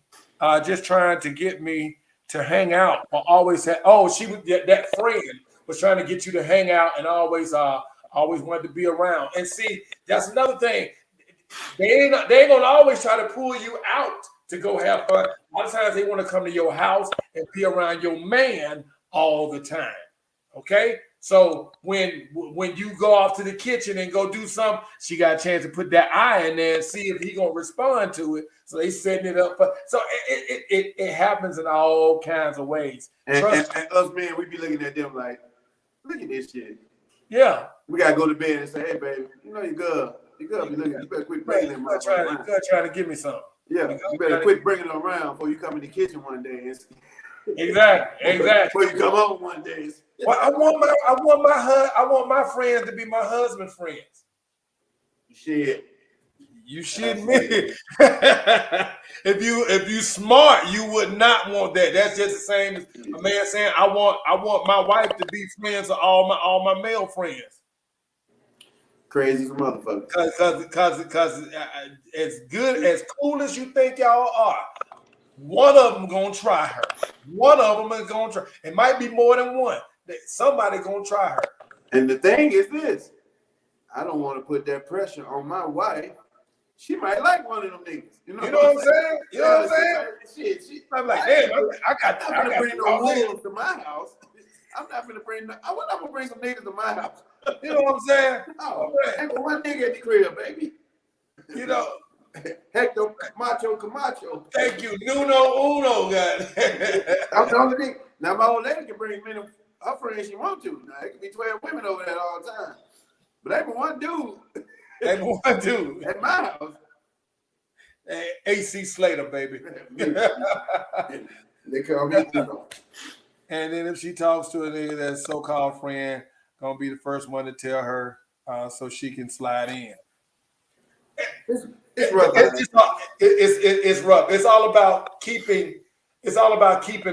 to hang out. Or always had. Oh, she was that friend was trying to get you to hang out and always wanted to be around. And see, that's another thing. They ain't gonna always try to pull you out to go have fun. A lot of times they want to come to your house and be around your man all the time. Okay, so when you go off to the kitchen and go do something, she got a chance to put that eye in there and see if he gonna respond to it. So they setting it up for. So it happens in all kinds of ways.
And us men, we be looking at them like, look at this shit.
Yeah,
we gotta go to bed and say, hey baby, you know you good. You better quit bringing them around.
Trying to give me something.
Yeah, you better quit bringing them around before you come in the kitchen one day.
Exactly.
Before you come home one day.
Well, I want my friends to be my husband's friends.
Shit.
You shit me. If you smart, you would not want that. That's just the same as a man saying, I want my wife to be friends with all my male friends.
Crazy as a motherfucker.
Because as good, as cool as you think y'all are, one of them gonna try her. One of them is gonna try. It might be more than one. Somebody gonna try her.
And the thing is this: I don't want to put that pressure on my wife. She might like one of them niggas. You know what I'm saying?
You know what I'm saying? Shit. I'm like, damn, I got
bring no wolves to my house. I'm not gonna bring. I'm not gonna bring some niggas to my house.
You know what I'm saying?
Oh, ain't but one nigga at the crib, baby.
You know,
Hector Macho Camacho.
Thank you, Nuno Uno, God.
I'm the only thing. Now my old lady can bring many her friends she want to. Now it could be 12 women over there all the time, but ain't but one dude.
Ain't but one dude
at my house.
AC Slater, baby.
They call me.
And then if she talks to a nigga that's so-called friend, gonna be the first one to tell her so she can slide in.
It's rough.
It's rough. It's all about keeping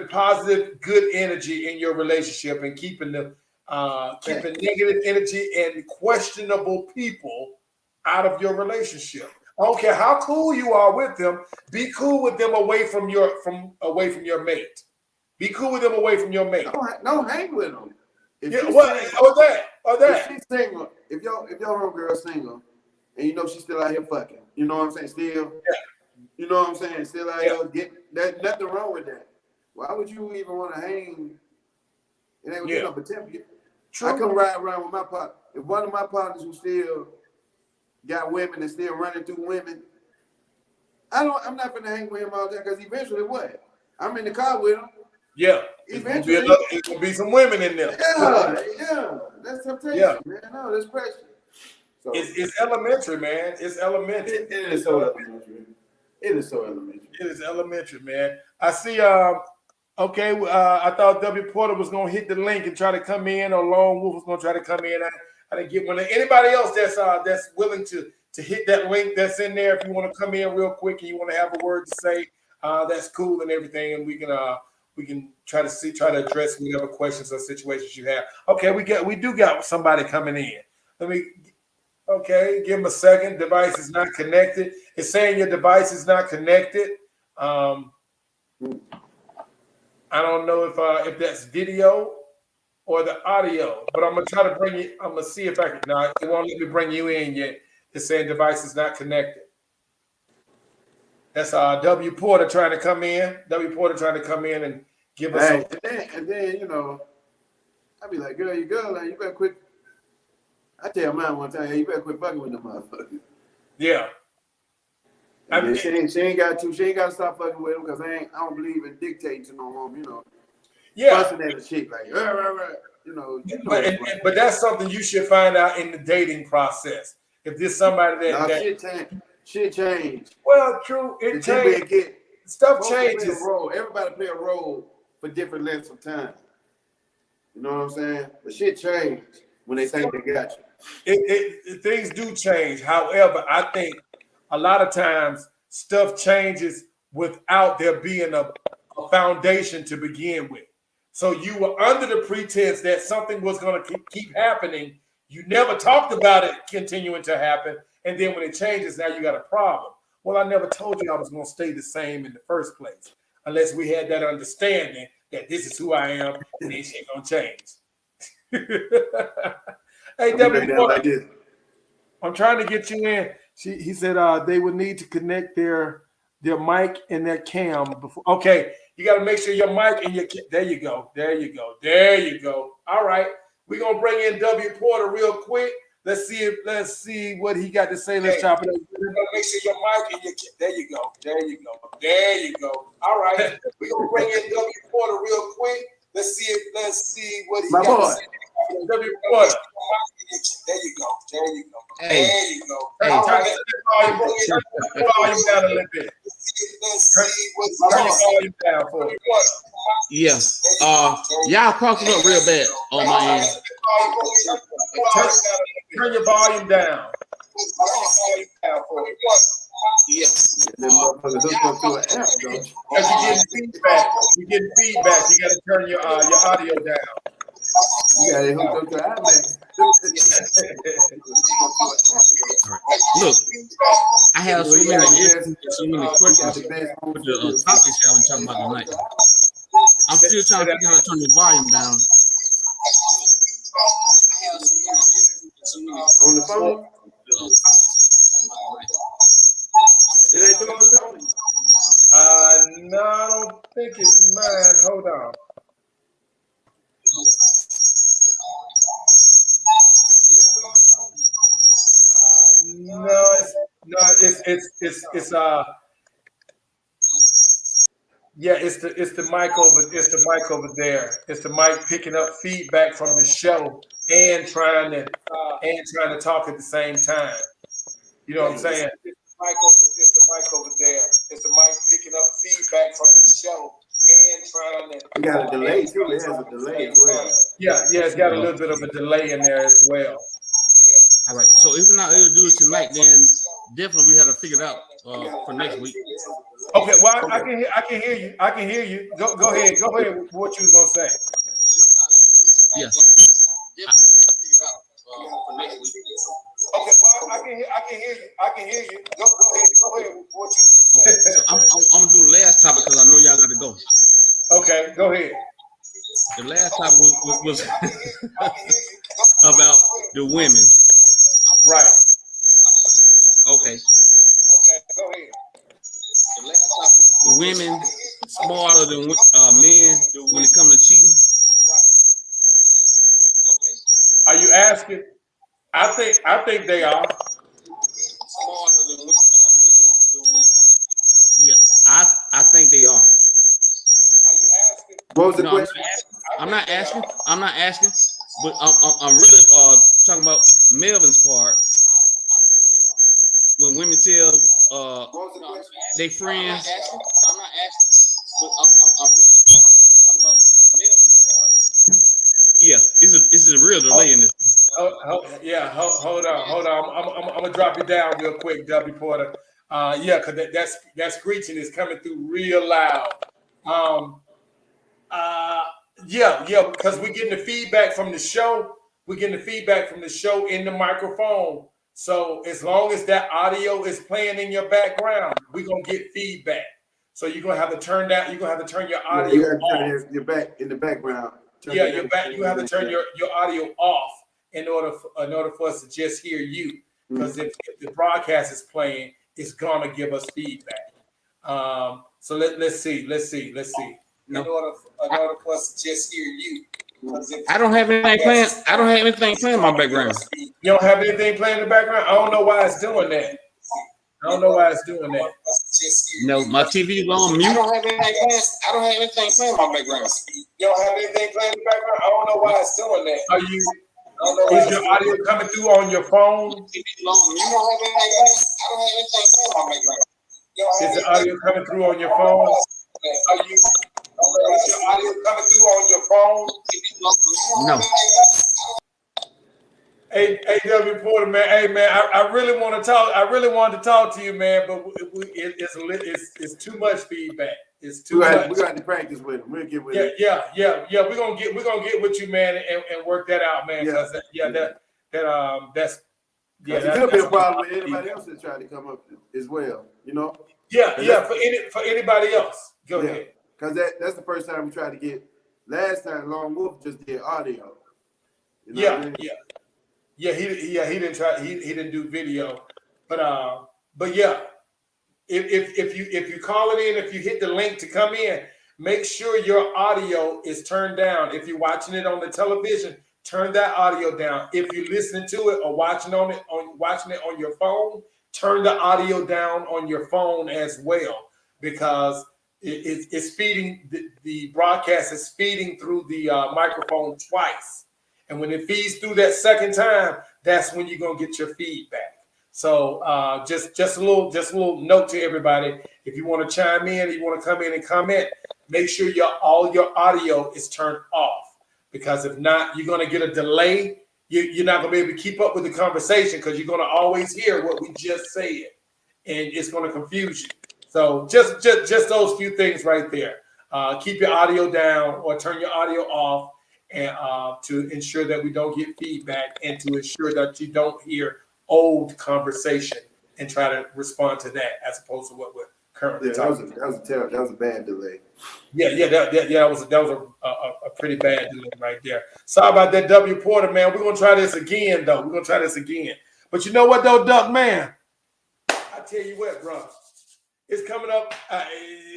positive, good energy in your relationship and keeping negative energy and questionable people out of your relationship. I don't care how cool you are with them. Be cool with them away from your mate. Be cool with them away from your mate.
No, hang with them.
Or that.
If she's single, if your homegirl's single, and you know she's still out here fucking, you know what I'm saying? Still, you know what I'm saying? Still out here there's nothing wrong with that. Why would you even want to hang? It ain't gonna be no temp. I come ride around with my partner. If one of my partners who still got women and still running through women, I'm not gonna hang with him all day because eventually what? I'm in the car with him.
Yeah,
eventually
it's gonna be some women in there.
Yeah, that's temptation, man. No, that's pressure. So
it's elementary, man. It's elementary.
It is so elementary. It is so elementary.
It is elementary, man. I see. Okay. I thought W. Porter was gonna hit the link and try to come in, or Lone Wolf was gonna try to come in. I didn't get one. Anybody else that's willing to hit that link that's in there? If you want to come in real quick and you want to have a word to say, that's cool and everything, and we can try to address whatever questions or situations you have. Okay, we do got somebody coming in. Give them a second. Device is not connected. It's saying your device is not connected. I don't know if that's video or the audio, but I'm gonna try to bring you. I'm gonna see if I can. No, it won't let me bring you in yet. It's saying device is not connected. That's W Porter trying to come in. W Porter trying to come in and give us.
Hey, and then you know, I be like, girl, you better quit. I tell mine one time, hey, you better quit fucking with them motherfuckers.
Yeah.
I mean, she ain't got to stop fucking with them because I don't believe in dictating to no woman, you know.
Yeah.
Fussing at a chick like, you know.
But that's something you should find out in the dating process. If there's somebody
shit change.
Well, true, it changes. Stuff changes.
Everybody play a role for different lengths of time. You know what I'm saying? But shit change when they think they got you.
Things do change. However, I think a lot of times stuff changes without there being a foundation to begin with. So you were under the pretense that something was going to keep happening. You never talked about it continuing to happen. And then when it changes, now you got a problem. Well, I never told you I was going to stay the same in the first place, unless we had that understanding that this is who I am and this shit going to change. Hey, W, I'm trying to get you in. He said they would need to connect their mic and their cam before. Okay, you got to make sure your mic and your there you go. All right, we're gonna bring in W Porter real quick. Let's see what he got to say. Let's chop it up. Make sure your mic and your there you go. All right, we're gonna bring in W Porter real quick. Let's see what he got to say. W Porter. There you go.
Hey.
There you go. Hey. Turn the volume down a little bit. Turn your volume down for me.
Yeah. Y'all crossing up real bad on my end.
Turn your volume down.
Yeah.
Because you're getting feedback. You got to turn your audio down.
You got it hooked up to iMac.
Look, I have so many questions with the topics y'all been talking about tonight. I'm still trying to figure out how to turn the volume down.
On the phone? It ain't yours, Tony?
No, I don't think it's mine. Hold on. It's the mic over there. It's the mic picking up feedback from the show and trying to talk at the same time. You know what I'm saying? It's the mic over there. It's the mic picking up feedback from the show and trying to.
You got a delay too. It has a delay as well.
Yeah, it's got a little bit of a delay in there as well.
All right. So if we're not able to do it tonight, then definitely we have to figure it out for next week.
Okay. Well, I can hear you. Go ahead. What you was gonna say?
Yeah.
Okay. Well, I can hear you. Go ahead. What you was gonna say?
So I'm gonna do the last topic because I know y'all got to go.
Okay. Go ahead.
The last topic was about the women.
Right.
Okay.
Go ahead.
Women smarter than men when it comes to cheating.
Are you asking? I think they are.
Yeah, I think they are.
Are you asking?
What was the question?
I'm not asking, but I'm really talking about Melvin's part. When women tell they friends. I'm not asking, but I'm really talking about Melvin's part. Yeah, it's a real delay in this.
Hold on. I'm gonna drop you down real quick, W Porter. Because that screeching is coming through real loud. Because we're getting the feedback from the show. We're getting the feedback from the show in the microphone. So as long as that audio is playing in your background, we're gonna get feedback. So you're gonna have to turn down. You're gonna have to turn your audio
You got to
off.
turn your back in the background.
Yeah, your back. You have to turn your audio off in order for us to just hear you. Because if the broadcast is playing, it's gonna give us feedback. So let's see.
No.
In order for us to just hear you.
I don't have anything playing. I don't have anything playing in my background.
You don't have anything playing in the background? I don't know why it's doing that.
No, my TV is on mute. I don't have anything playing in my background.
You don't have anything playing in the background? I don't know why it's doing that. Is your audio coming through on your phone? Is the audio coming through on your phone? Is your audio coming through on your phone?
No.
Hey, W Porter, man. Hey, man, I really want to talk. I really wanted to talk to you, man, but it's too much feedback. It's too much.
We got to practice with him. We'll get with him.
Yeah. We're gonna get with you, man, and work that out, man. Because that's
It could be a problem with anybody else that tried to come up as well. You know.
Yeah. For anybody else, go ahead.
Because that's the first time we tried to get. Last time, Lone Wolf just did audio. You know what I mean?
Yeah, he didn't try. He didn't do video, but yeah, if you call it in, if you hit the link to come in, make sure your audio is turned down. If you're watching it on the television, turn that audio down. If you're listening to it or watching it on your phone, turn the audio down on your phone as well, because it's feeding the broadcast is feeding through the microphone twice. And when it feeds through that second time, that's when you're gonna get your feedback. So just a little note to everybody. If you want to chime in, you want to come in and comment, make sure all your audio is turned off, because if not, you're gonna get a delay. You're not gonna be able to keep up with the conversation, because you're gonna always hear what we just said, and it's gonna confuse you. So just those few things right there. Keep your audio down or turn your audio off, and to ensure that we don't get feedback, and to ensure that you don't hear old conversation and try to respond to that as opposed to what we're currently talking about.
That was a bad delay.
That was a pretty bad delay right there. Sorry about that, W Porter, man. We're gonna try this again, though. But you know what, though, Duck, man? I tell you what, bro. It's coming up.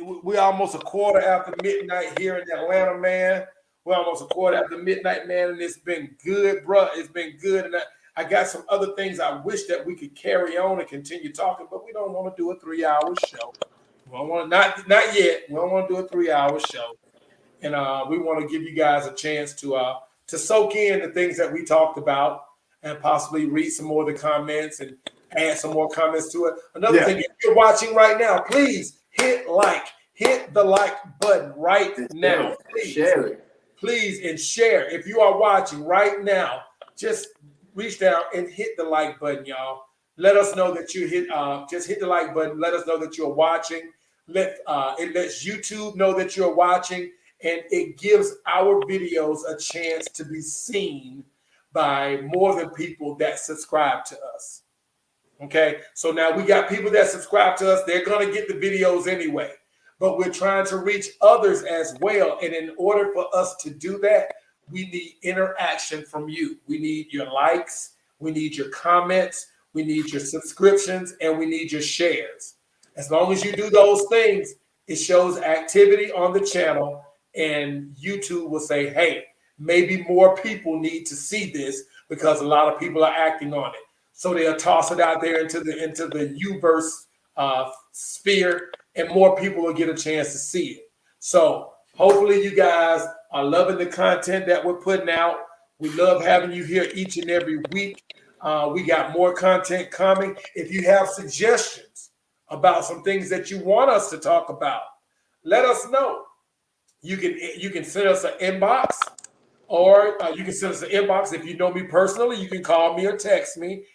We're almost a quarter after midnight here in Atlanta, man. We're almost a quarter after midnight, man, and it's been good, bro. It's been good, and I got some other things I wish that we could carry on and continue talking, but we don't want to do a 3-hour show. We don't want not yet. We don't want to do a 3-hour show, and we want to give you guys a chance to soak in the things that we talked about, and possibly read some more of the comments and add some more comments to it. Another thing, if you're watching right now, please hit the like button right now. Please
share it.
Please, and share. If you are watching right now, just reach down and hit the like button, y'all. Let us know that you just hit the like button. Let us know that you're watching. It lets YouTube know that you're watching, and it gives our videos a chance to be seen by more than people that subscribe to us. Okay, so now we got people that subscribe to us. They're going to get the videos anyway, but we're trying to reach others as well. And in order for us to do that, we need interaction from you. We need your likes, we need your comments, we need your subscriptions, and we need your shares. As long as you do those things, it shows activity on the channel, and YouTube will say, hey, maybe more people need to see this, because a lot of people are acting on it. So they'll toss it out there into the Uverse sphere, and more people will get a chance to see it. So hopefully you guys are loving the content that we're putting out. We love having you here each and every week. We got more content coming. If you have suggestions about some things that you want us to talk about, let us know. You can send us an inbox, or you can send us an inbox. If you know me personally, you can call me or text me.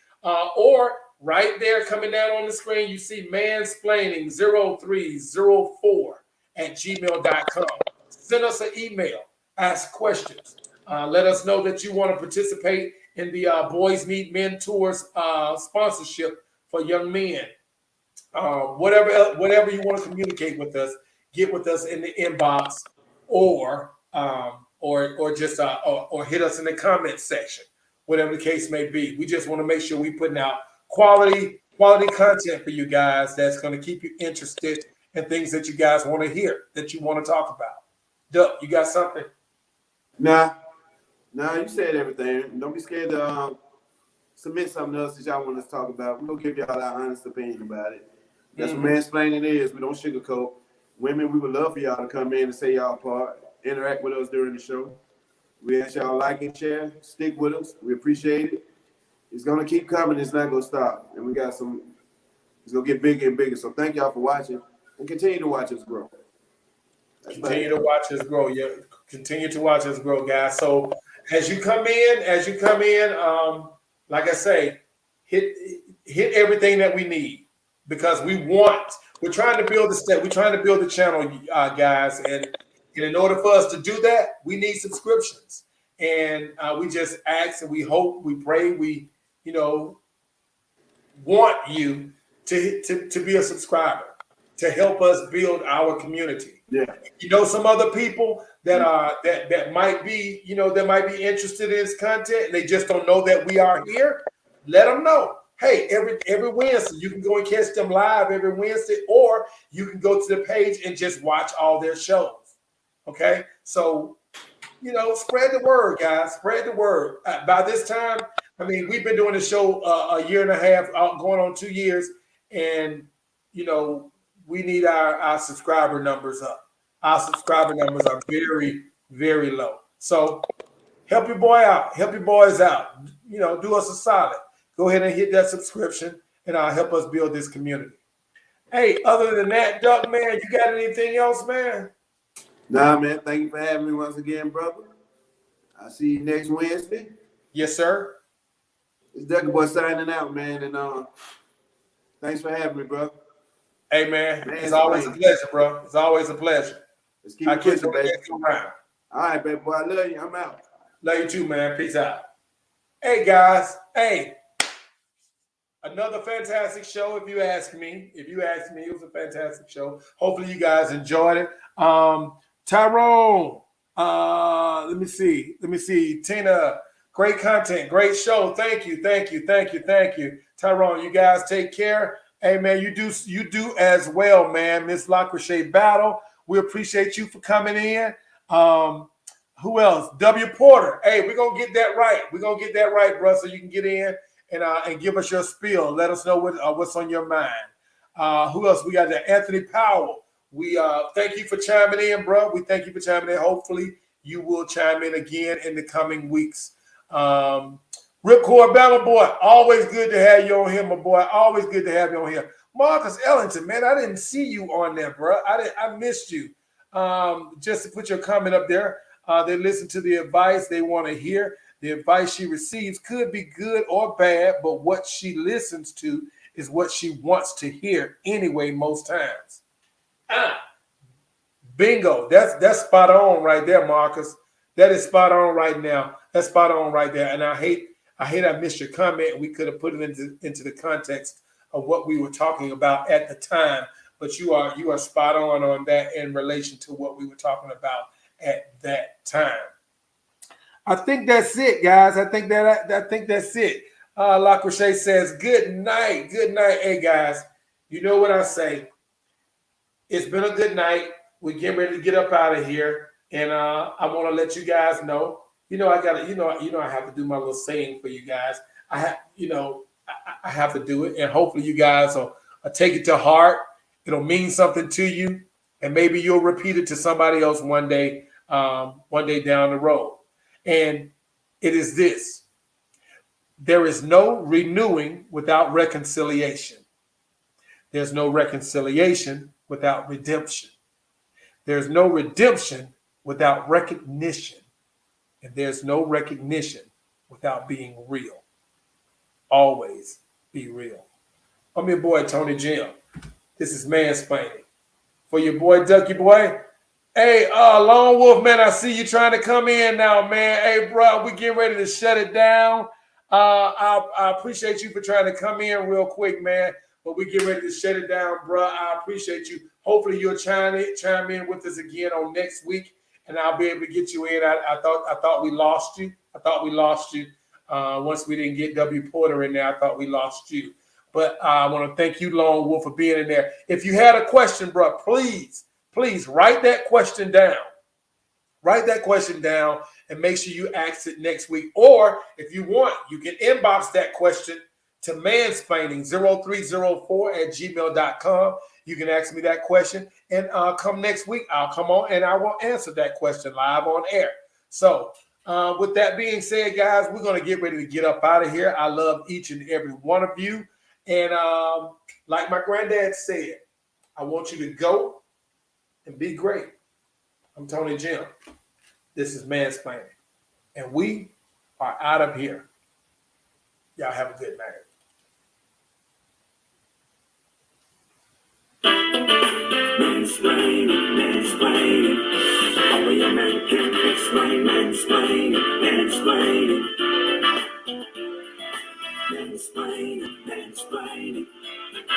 Or right there coming down on the screen, you see Mansplainin 0304 @gmail.com. Send us an email, ask questions. Let us know that you want to participate in the Boys Meet Men Tours sponsorship for young men. whatever you want to communicate with us, get with us in the inbox, or just or hit us in the comment section, whatever the case may be. We just want to make sure we putting out quality content for you guys that's going to keep you interested in things that you guys want to hear, that you want to talk about. Duck, you got something?
Nah, you said everything. Don't be scared to submit something else that y'all want us to talk about. We're gonna give y'all our honest opinion about it. That's what mansplaining is. We don't sugarcoat. Women, we would love for y'all to come in and say y'all part, interact with us during the show. We ask y'all like and share, stick with us. We appreciate it. It's gonna keep coming. It's not gonna stop. And we got some. It's gonna get bigger and bigger. So thank y'all for watching and continue to watch us grow.
Continue to watch us grow. Yeah, continue to watch us grow, guys. So as you come in, like I say, hit everything that we need, because we're trying to build the channel, guys, and in order for us to do that, we need subscriptions. And we just ask and we hope, we pray, we want you to be a subscriber, to help us build our community.
Yeah.
Some other people that might be interested in this content, and they just don't know that we are here. Let them know. Hey, every Wednesday you can go and catch them live every Wednesday, or you can go to the page and just watch all their shows. Okay, so spread the word, guys. Spread the word. By this time, we've been doing the show a year and a half, going on 2 years, and we need our subscriber numbers up. Our subscriber numbers are very, very low. So help your boy out. Help your boys out. Do us a solid. Go ahead and hit that subscription, and help us build this community. Hey, other than that, Duck, man, you got anything else, man?
Nah, man. Thank you for having me once again, brother. I'll see you next Wednesday.
Yes, sir.
It's Duckie Boy signing out, man. And thanks for having me, bro.
Hey, man, it's always a pleasure, bro. It's always a pleasure.
Let's keep it pushing, baby.
Around.
All right, baby boy. I love you. I'm out.
Love you too, man. Peace out. Hey, guys. Hey, another fantastic show, if you ask me. It was a fantastic show. Hopefully you guys enjoyed it. Tyrone, let me see. Tina, great content, great show. Thank you. Tyrone, you guys take care. Hey, man, you do as well, man. Miss LaCroche Battle, we appreciate you for coming in. Who else? W. Porter. Hey, we're going to get that right. Bro, so you can get in and give us your spiel. Let us know what's on your mind. Who else? We got the Anthony Powell. We thank you for chiming in, bro. We thank you for chiming in. Hopefully, you will chime in again in the coming weeks. Ripcord Bama boy, always good to have you on here, my boy. Always good to have you on here. Marcus Ellington, man, I didn't see you on there, bro. I missed you. Just to put your comment up there. They listen to the advice they want to hear. The advice she receives could be good or bad, but what she listens to is what she wants to hear anyway, most times. Bingo. That's spot on right there, Marcus. That is spot on right now. That's spot on right there. And I hate I missed your comment. We could have put it into the context of what we were talking about at the time. But you are spot on that in relation to what we were talking about at that time. I think that's it, guys. I think that's it. LaCroche says, good night. Good night. Hey, guys, you know what I say. It's been a good night. We're getting ready to get up out of here. And I want to let you guys know, I got to, I have to do my little saying for you guys. I have to do it. And hopefully you guys will take it to heart. It'll mean something to you. And maybe you'll repeat it to somebody else one day down the road. And it is this: there is no renewing without reconciliation. There's no reconciliation without redemption. There's no redemption without recognition. And there's no recognition without being real. Always be real. I'm your boy, Tonyjem. This is Mansplaining. For your boy, Duckie Boy. Hey, Lone Wolf, man, I see you trying to come in now, man. Hey, bro, we getting ready to shut it down. I appreciate you for trying to come in real quick, man. but we get ready to shut it down, bro. I appreciate you. Hopefully you'll chime in with us again on next week, and I'll be able to get you in. I thought we lost you. Once we didn't get W. Porter in there, I thought we lost you. But I want to thank you, Lone Wolf, for being in there. If you had a question, bro, please write that question down. Write that question down and make sure you ask it next week. Or if you want, you can inbox that question to mansplaining0304@gmail.com. You can ask me that question, and come next week, I'll come on and I will answer that question live on air. So with that being said, guys, we're going to get ready to get up out of here. I love each and every one of you. And like my granddad said, I want you to go and be great. I'm Tonyjem. This is Mansplaining. And we are out of here. Y'all have a good night.
Mansplaining. Only a man can explain. Mansplaining.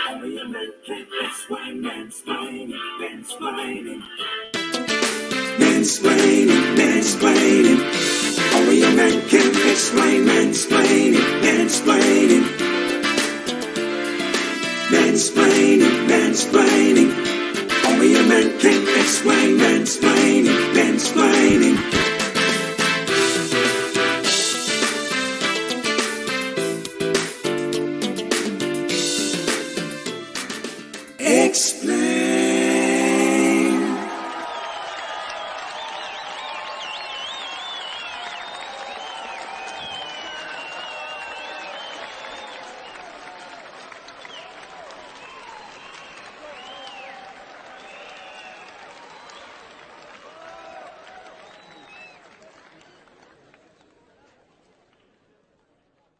Only a man can explain. Mansplaining. Only a man can explain. Mansplaining. Only a man can explain. Mansplaining. Explain.